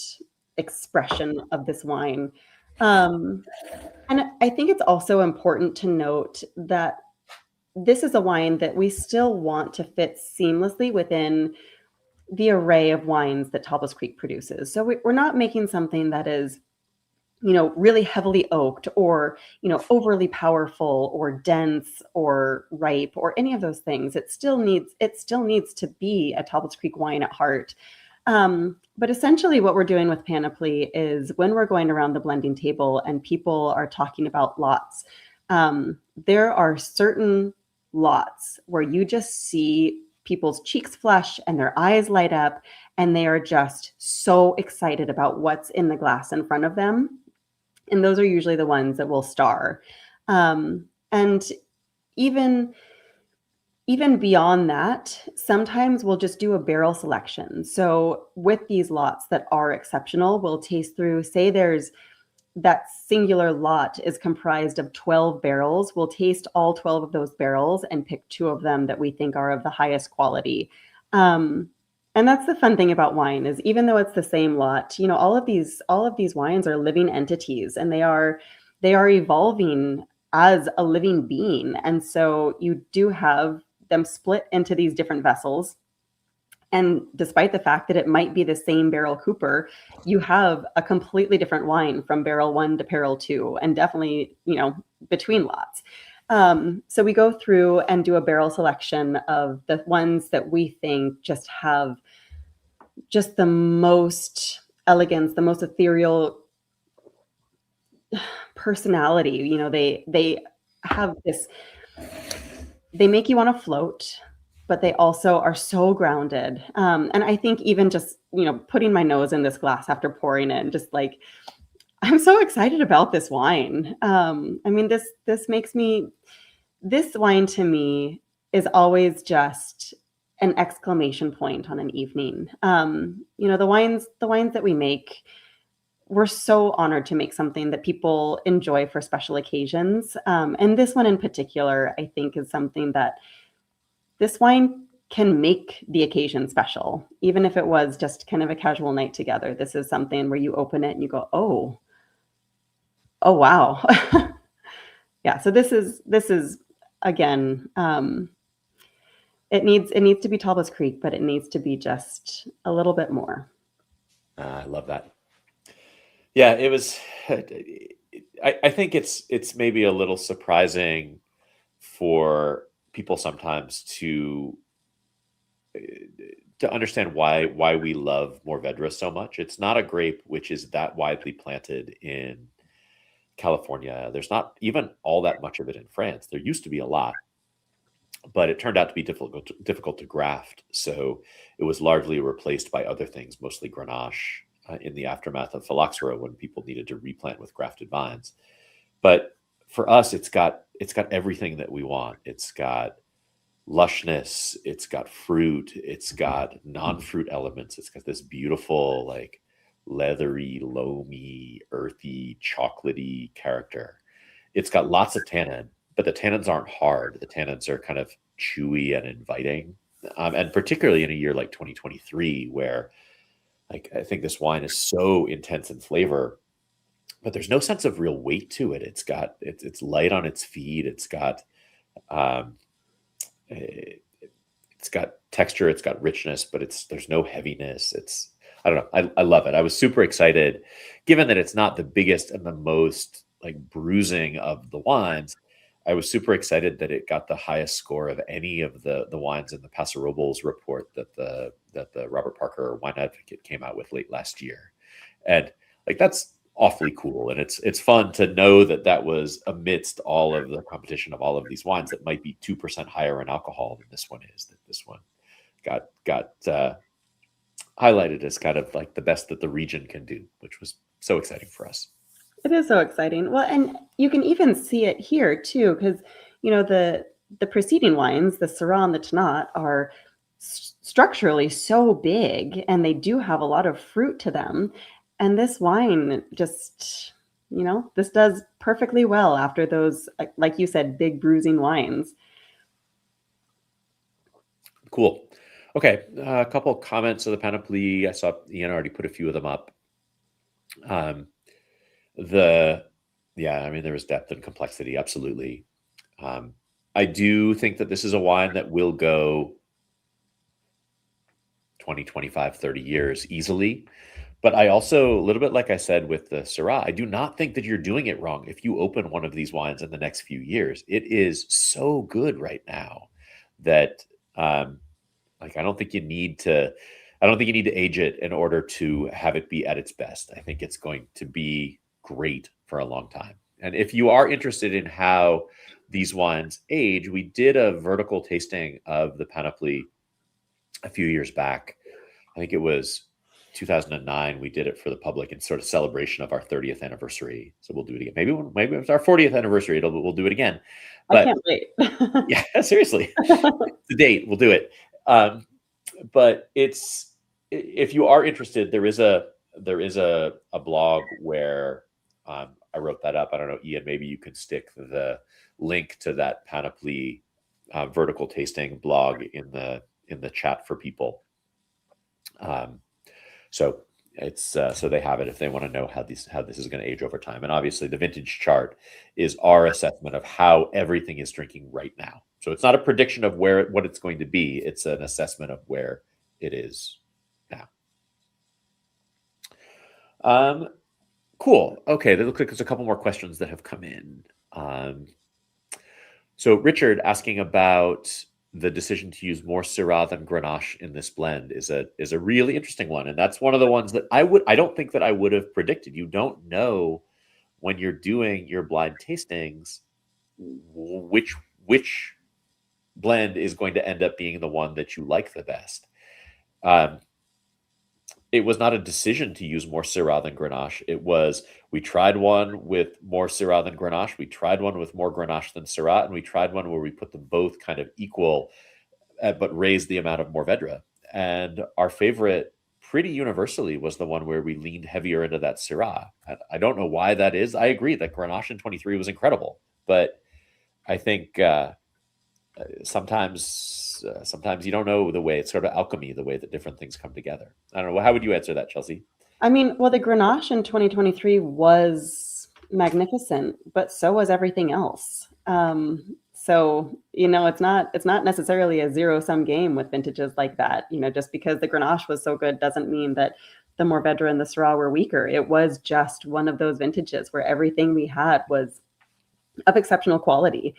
[SPEAKER 2] expression of this wine. And I think it's also important to note that this is a wine that we still want to fit seamlessly within the array of wines that Topless Creek produces. So we're not making something that is, really heavily oaked or, overly powerful or dense or ripe or any of those things. It still needs to be a Topless Creek wine at heart. But essentially, what we're doing with Panoply is when we're going around the blending table and people are talking about lots, there are certain lots where you just see people's cheeks flush and their eyes light up, and they are just so excited about what's in the glass in front of them. And those are usually the ones that will star. And even beyond that, sometimes we'll just do a barrel selection. So with these lots that are exceptional, we'll taste through, say there's that singular lot is comprised of 12 barrels. We'll taste all 12 of those barrels and pick 2 of them that we think are of the highest quality. And that's the fun thing about wine is even though it's the same lot, all of these wines are living entities, and they are evolving as a living being. And so you do have them split into these different vessels. And despite the fact that it might be the same barrel cooper, you have a completely different wine from barrel 1 to barrel 2, and definitely, between lots. So we go through and do a barrel selection of the ones that we think just have just the most elegance, the most ethereal personality. They have this, they make you want to float, but they also are so grounded. And I think even just, putting my nose in this glass after pouring it, just like, I'm so excited about this wine. This wine to me is always just an exclamation point on an evening. The wines that we make, we're so honored to make something that people enjoy for special occasions. And this one in particular, I think, is something that this wine can make the occasion special. Even if it was just kind of a casual night together, this is something where you open it and you go, oh wow. Yeah. So this is again, it needs to be Talbot's Creek, but it needs to be just a little bit more.
[SPEAKER 1] I love that. Yeah, it was. I think it's maybe a little surprising for people sometimes to understand why we love Mourvedre so much. It's not a grape which is that widely planted in California. There's not even all that much of it in France. There used to be a lot, but it turned out to be difficult to graft. So it was largely replaced by other things, mostly Grenache, in the aftermath of phylloxera when people needed to replant with grafted vines. But for us, it's got everything that we want. It's got lushness, it's got fruit, it's got non-fruit elements. It's got this beautiful, like, leathery, loamy, earthy, chocolatey character. It's got lots of tannin, but the tannins aren't hard. The tannins are kind of chewy and inviting. And particularly in a year like 2023, where, like, I think this wine is so intense in flavor, but there's no sense of real weight to it. It's light on its feet. It's got texture. It's got richness, but there's no heaviness. I don't know. I love it. I was super excited, given that it's not the biggest and the most, like, bruising of the wines. I was super excited that it got the highest score of any of the wines in the Paso Robles report that the Robert Parker Wine Advocate came out with late last year. And, like, that's awfully cool. And it's fun to know that was amidst all of the competition of all of these wines that might be 2% higher in alcohol than this one is, that this one got highlighted as kind of like the best that the region can do, which was so exciting for us.
[SPEAKER 2] It is so exciting. Well, and you can even see it here too, because the preceding wines, the Syrah and the Tannat, are structurally so big, and they do have a lot of fruit to them. And this wine just, this does perfectly well after those, like you said, big bruising wines.
[SPEAKER 1] Cool. Okay, a couple of comments of the Panoply. I saw Ian already put a few of them up. There was depth and complexity, absolutely. I do think that this is a wine that will go 20, 25, 30 years easily. But I also, a little bit like I said with the Syrah, I do not think that you're doing it wrong if you open one of these wines in the next few years. It is so good right now that, I don't think you need to I don't think you need to age it in order to have it be at its best. I think it's going to be great for a long time. And if you are interested in how these wines age, we did a vertical tasting of the Panoply a few years back. I think it was 2009. We did it for the public in sort of celebration of our 30th anniversary. So we'll do it again. Maybe it's our 40th anniversary. We'll do it again.
[SPEAKER 2] I
[SPEAKER 1] But
[SPEAKER 2] can't wait.
[SPEAKER 1] yeah, seriously, the date, we'll do it. But if you are interested, there is a blog where I wrote that up. I don't know, Ian, maybe you can stick the link to that Panoply vertical tasting blog in the chat for people. So it's so they have it if they want to know how this is going to age over time. And obviously, the vintage chart is our assessment of how everything is drinking right now. So it's not a prediction of what it's going to be. It's an assessment of where it is now. Cool. Okay, there looks like there's a couple more questions that have come in. So Richard asking about the decision to use more Syrah than Grenache in this blend is a really interesting one, and that's one of the ones that I don't think that I would have predicted. You don't know when you're doing your blind tastings which blend is going to end up being the one that you like the best. It was not a decision to use more Syrah than Grenache. It was, we tried one with more Syrah than Grenache. We tried one with more Grenache than Syrah. And we tried one where we put them both kind of equal, but raised the amount of Mourvèdre. And our favorite pretty universally was the one where we leaned heavier into that Syrah. I don't know why that is. I agree that Grenache in 23 was incredible, but I think sometimes you don't know the way, it's sort of alchemy, the way that different things come together. I don't know. How would you answer that, Chelsea?
[SPEAKER 2] I mean, well, the Grenache in 2023 was magnificent, but so was everything else. So, it's not necessarily a zero-sum game with vintages like that. Just because the Grenache was so good doesn't mean that the Mourvèdre and the Syrah were weaker. It was just one of those vintages where everything we had was of exceptional quality.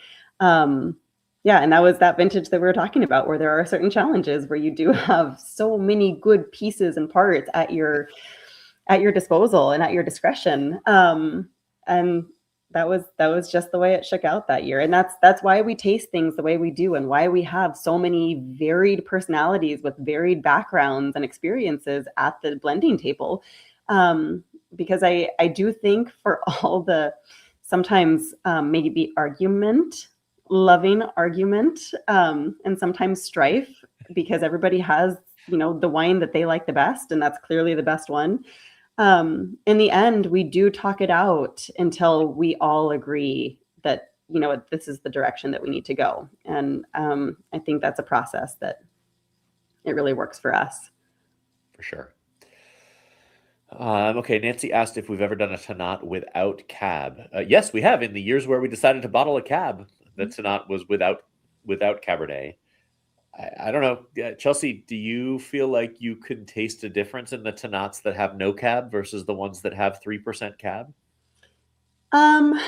[SPEAKER 2] Yeah, and that was that vintage that we were talking about, where there are certain challenges where you do have so many good pieces and parts at your disposal and at your discretion. And that was just the way it shook out that year. And that's why we taste things the way we do, and why we have so many varied personalities with varied backgrounds and experiences at the blending table. Because I do think, for all the sometimes maybe loving argument, and sometimes strife, because everybody has, the wine that they like the best, and that's clearly the best one. In the end, we do talk it out until we all agree that, this is the direction that we need to go. And I think that's a process that it really works for us.
[SPEAKER 1] For sure. Okay, Nancy asked if we've ever done a Tannat without cab. Yes, we have. In the years where we decided to bottle a cab, the Tannat was without Cabernet. I don't know. Chelsea, do you feel like you can taste a difference in the Tannats that have no cab versus the ones that have 3% cab?
[SPEAKER 2] I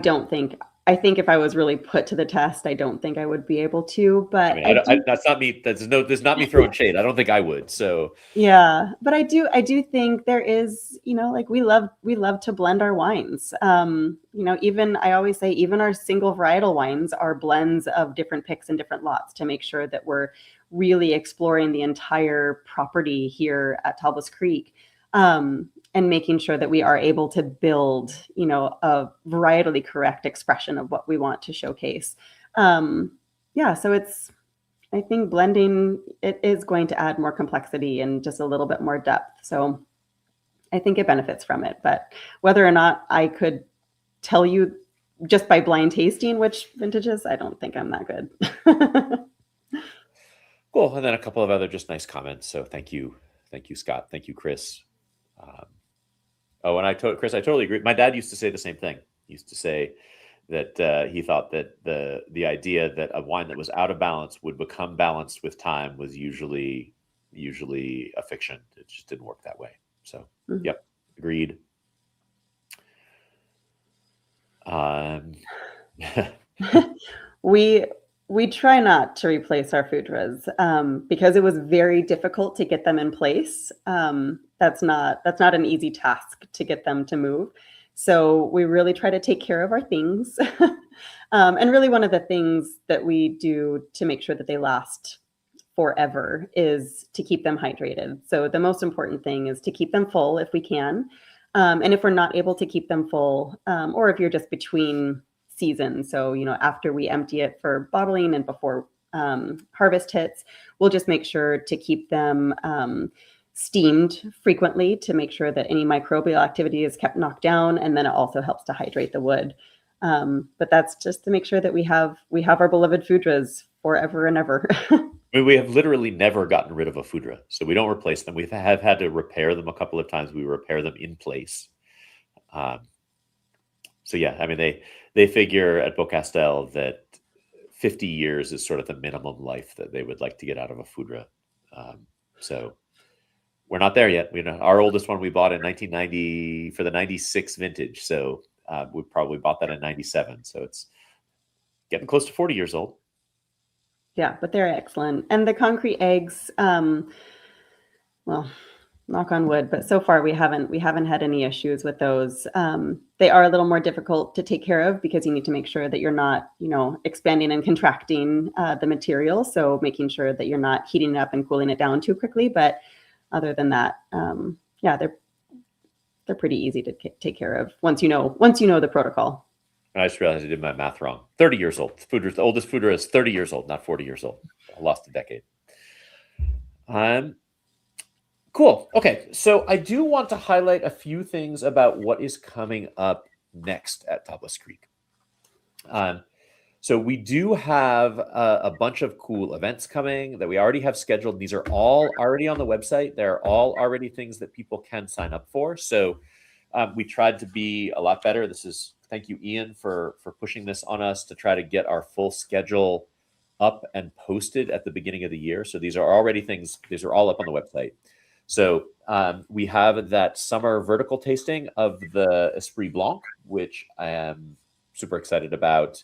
[SPEAKER 2] don't think. I think if I was really put to the test, I don't think I would be able to. But
[SPEAKER 1] I mean, that's not me. That's not me throwing shade. I don't think I would. So
[SPEAKER 2] yeah, but I do think there is, like, we love to blend our wines. Even, I always say, even our single varietal wines are blends of different picks and different lots, to make sure that we're really exploring the entire property here at Talbot's Creek. And making sure that we are able to build, a varietally correct expression of what we want to showcase. Yeah, so I think blending, it is going to add more complexity and just a little bit more depth. So I think it benefits from it. But whether or not I could tell you just by blind tasting which vintages, I don't think I'm that good.
[SPEAKER 1] Cool. And then a couple of other just nice comments. So thank you, Scott. Thank you, Chris. And Chris, I totally agree. My dad used to say the same thing. He used to say that he thought that the idea that a wine that was out of balance would become balanced with time was usually a fiction. It just didn't work that way. So, Yep, agreed.
[SPEAKER 2] we We try not to replace our foodras because it was very difficult to get them in place. That's not an easy task to get them to move. So we really try to take care of our things. And really, one of the things that we do to make sure that they last forever is to keep them hydrated. So the most important thing is to keep them full if we can. And if we're not able to keep them full, or if you're just between seasons, so after we empty it for bottling and before harvest hits, we'll just make sure to keep them steamed frequently to make sure that any microbial activity is kept knocked down, and then it also helps to hydrate the wood. But that's just to make sure that we have our beloved foodras forever and ever.
[SPEAKER 1] I mean, we have literally never gotten rid of a foodra, so we don't replace them. We have had to repair them a couple of times. We repair them in place. So yeah, I mean, they figure at Beaucastel that 50 years is sort of the minimum life that they would like to get out of a foodra. So we're not there yet. Our oldest one we bought in 1990 for the 96 vintage. So we probably bought that in 97. So it's getting close to 40 years old.
[SPEAKER 2] Yeah, but they're excellent. And the concrete eggs, well, knock on wood, but so far we haven't had any issues with those. They are a little more difficult to take care of because you need to make sure that you're not, expanding and contracting the material. So making sure that you're not heating it up and cooling it down too quickly. But other than that, yeah, they're pretty easy to take care of once you know the protocol.
[SPEAKER 1] I just realized I did my math wrong. 30 years old. The oldest foodra is 30 years old, not 40 years old. I lost a decade. Cool. Okay, so I do want to highlight a few things about what is coming up next at Topless Creek. So we do have a bunch of cool events coming that we already have scheduled. These are all already on the website. They're all already things that people can sign up for. So we tried to be a lot better. Thank you, Ian, for pushing this on us to try to get our full schedule up and posted at the beginning of the year. So these are already things. These are all up on the website. So we have that summer vertical tasting of the Esprit Blanc, which I am super excited about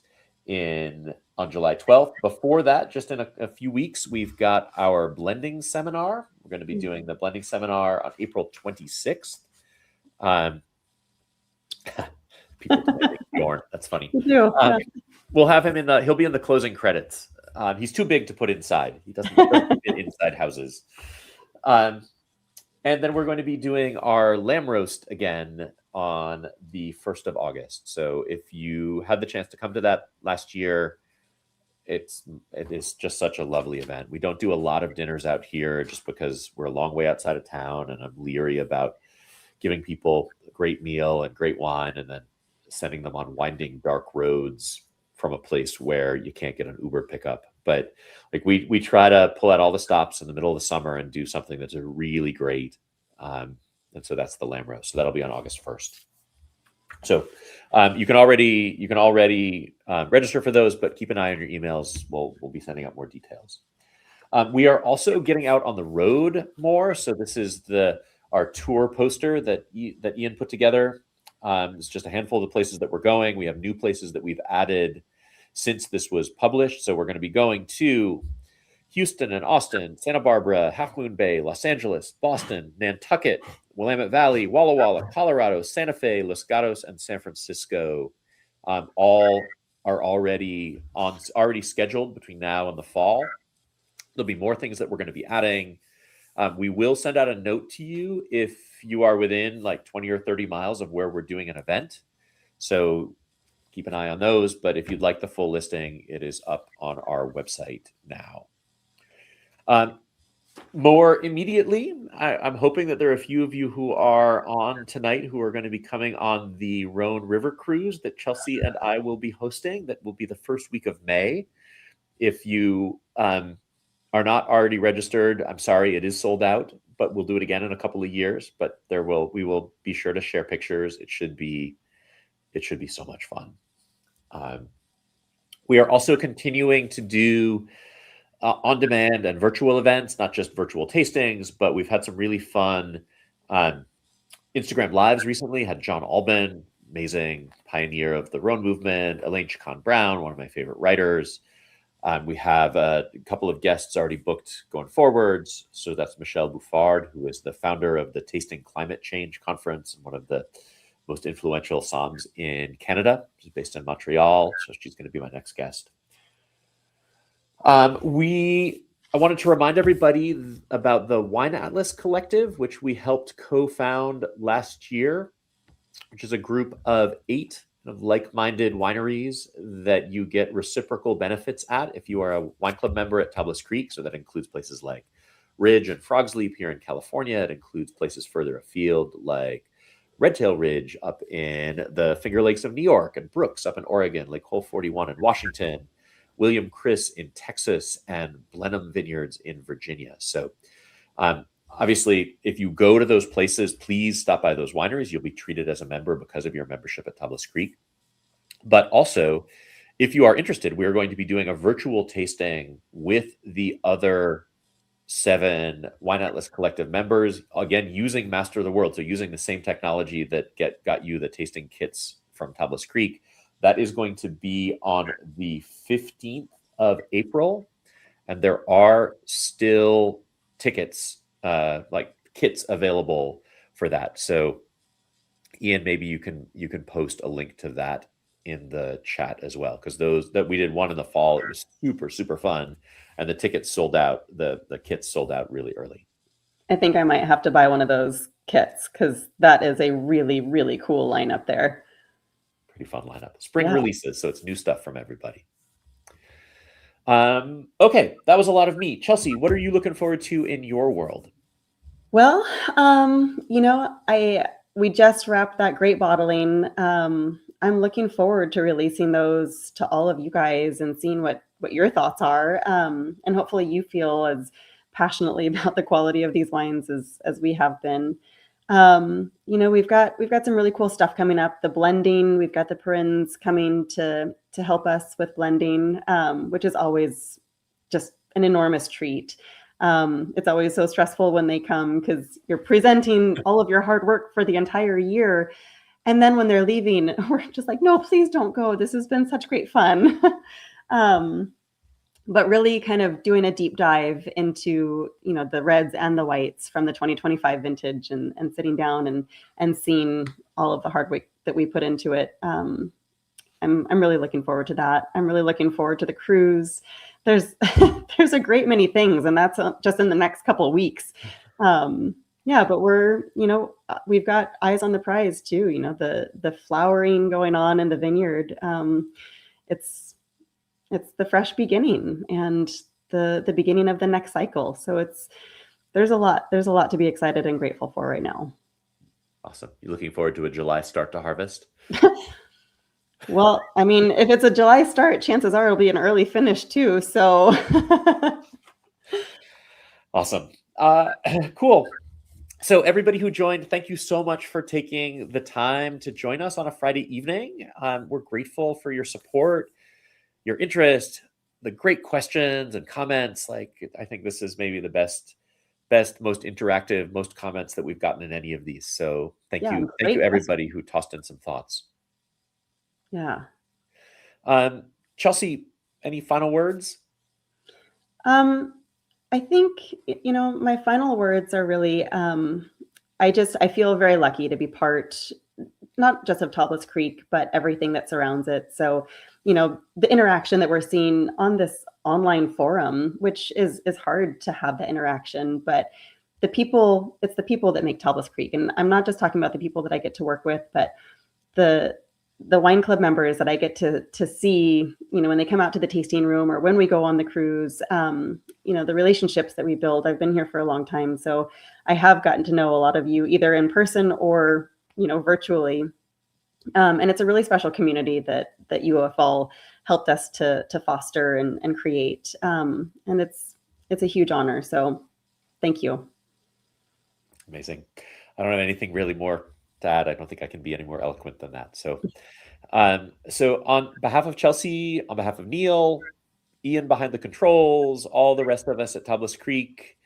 [SPEAKER 1] on July 12th. Before that, just in a few weeks, we've got our blending seminar. We're going to be doing the blending seminar on April 26th. People Bjorn, that's funny. We'll have him he'll be in the closing credits. He's too big to put inside. He doesn't fit inside houses. And then we're going to be doing our lamb roast again on the 1st of August. So if you had the chance to come to that last year, it is just such a lovely event. We don't do a lot of dinners out here just because we're a long way outside of town, and I'm leery about giving people a great meal and great wine and then sending them on winding dark roads from a place where you can't get an Uber pickup. But like we try to pull out all the stops in the middle of the summer and do something that's really great. And so that's the lamb roast. So that'll be on August 1st. So you can already register for those, but keep an eye on your emails. We'll be sending out more details. We are also getting out on the road more. So this is our tour poster that Ian put together. It's just a handful of the places that we're going. We have new places that we've added since this was published. So we're going to be going to Houston and Austin, Santa Barbara, Half Moon Bay, Los Angeles, Boston, Nantucket, Willamette Valley, Walla Walla, Colorado, Santa Fe, Los Gatos, and San Francisco. All are already scheduled between now and the fall. There'll be more things that we're going to be adding. We will send out a note to you if you are within like 20 or 30 miles of where we're doing an event. So keep an eye on those. But if you'd like the full listing, it is up on our website now. More immediately, I'm hoping that there are a few of you who are on tonight who are going to be coming on the Rhone River Cruise that Chelsea and I will be hosting. That will be the first week of May. If you are not already registered, I'm sorry, it is sold out, but we'll do it again in a couple of years. But we will be sure to share pictures. It should be so much fun. We are also continuing to do on-demand and virtual events, not just virtual tastings, but we've had some really fun Instagram Lives recently. Had John Alban, amazing pioneer of the Rhone movement, Elaine Chacon Brown, one of my favorite writers. We have a couple of guests already booked going forwards. So that's Michelle Bouffard, who is the founder of the Tasting Climate Change Conference and one of the most influential somms in Canada. She's based in Montreal, so she's going to be my next guest. I wanted to remind everybody about the Wine Atlas Collective, which we helped co-found last year, which is a group of 8 like-minded wineries that you get reciprocal benefits at if you are a wine club member at Tablas Creek. So that includes places like Ridge and Frogs Leap here in California. It includes places further afield like Redtail Ridge up in the Finger Lakes of New York, and Brooks up in Oregon, Lake Hole 41 in Washington, William Chris in Texas, and Blenheim Vineyards in Virginia. So obviously, if you go to those places, please stop by those wineries. You'll be treated as a member because of your membership at Tablas Creek. But also, if you are interested, we're going to be doing a virtual tasting with the other 7 Wine Atlas Collective members, again, using Master of the World. So using the same technology that got you the tasting kits from Tablas Creek. That is going to be on the 15th of April. And there are still tickets, like kits available for that. So Ian, maybe you can post a link to that in the chat as well, because those that we did one in the fall, it was super fun, and the tickets sold out. The kits sold out really early.
[SPEAKER 2] I think I might have to buy one of those kits because that is a really cool lineup there.
[SPEAKER 1] Pretty fun lineup. Spring releases, so it's new stuff from everybody. Okay, that was a lot of me. Chelsea, what are you looking forward to in your world?
[SPEAKER 2] Well, we just wrapped that great bottling. I'm looking forward to releasing those to all of you guys and seeing what your thoughts are. And hopefully you feel as passionately about the quality of these wines as we have been. We've got some really cool stuff coming up. The blending, we've got the Perrins coming to help us with blending, which is always just an enormous treat. It's always so stressful when they come because you're presenting all of your hard work for the entire year. And then when they're leaving, we're just like, no, please don't go. This has been such great fun. But really kind of doing a deep dive into, the reds and the whites from the 2025 vintage and sitting down and seeing all of the hard work that we put into it. I'm really looking forward to that. I'm really looking forward to the cruise. There's a great many things, and that's just in the next couple of weeks. But we've got eyes on the prize too. The flowering going on in the vineyard. It's the fresh beginning and the beginning of the next cycle. So there's a lot to be excited and grateful for right now.
[SPEAKER 1] Awesome. You looking forward to a July start to harvest?
[SPEAKER 2] Well, I mean, if it's a July start, chances are it'll be an early finish too. So
[SPEAKER 1] awesome. Cool. So everybody who joined, thank you so much for taking the time to join us on a Friday evening. We're grateful for your support, your interest, the great questions and comments. I think this is maybe the best, most interactive, most comments that we've gotten in any of these. So thank you. Thank you everybody who tossed in some thoughts.
[SPEAKER 2] Yeah.
[SPEAKER 1] Chelsea, any final words?
[SPEAKER 2] I think, my final words are really, I feel very lucky to be part, not just of Tablas Creek, but everything that surrounds it. So, the interaction that we're seeing on this online forum, which is hard to have the interaction, but it's the people that make Tablas Creek. And I'm not just talking about the people that I get to work with, but the wine club members that I get to see, when they come out to the tasting room or when we go on the cruise, the relationships that we build. I've been here for a long time, so I have gotten to know a lot of you either in person or, virtually. And it's a really special community that you have all helped us to foster and create. And it's a huge honor. So thank you.
[SPEAKER 1] Amazing. I don't have anything really more to add. I don't think I can be any more eloquent than that. So on behalf of Chelsea, on behalf of Neil, Ian behind the controls, all the rest of us at Tablas Creek,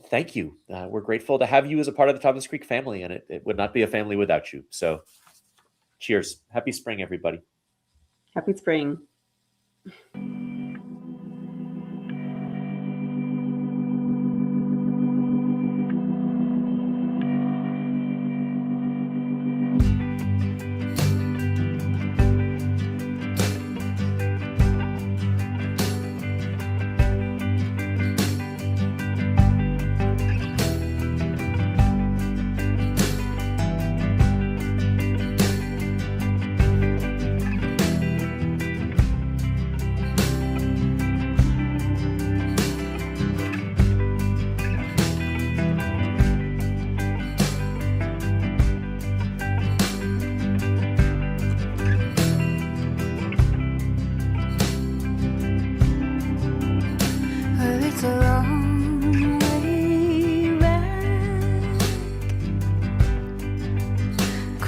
[SPEAKER 1] thank you. We're grateful to have you as a part of the Tablas Creek family, and it would not be a family without you. So cheers. Happy spring, everybody.
[SPEAKER 2] Happy spring.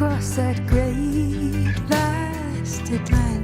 [SPEAKER 3] across that great vast Atlantic.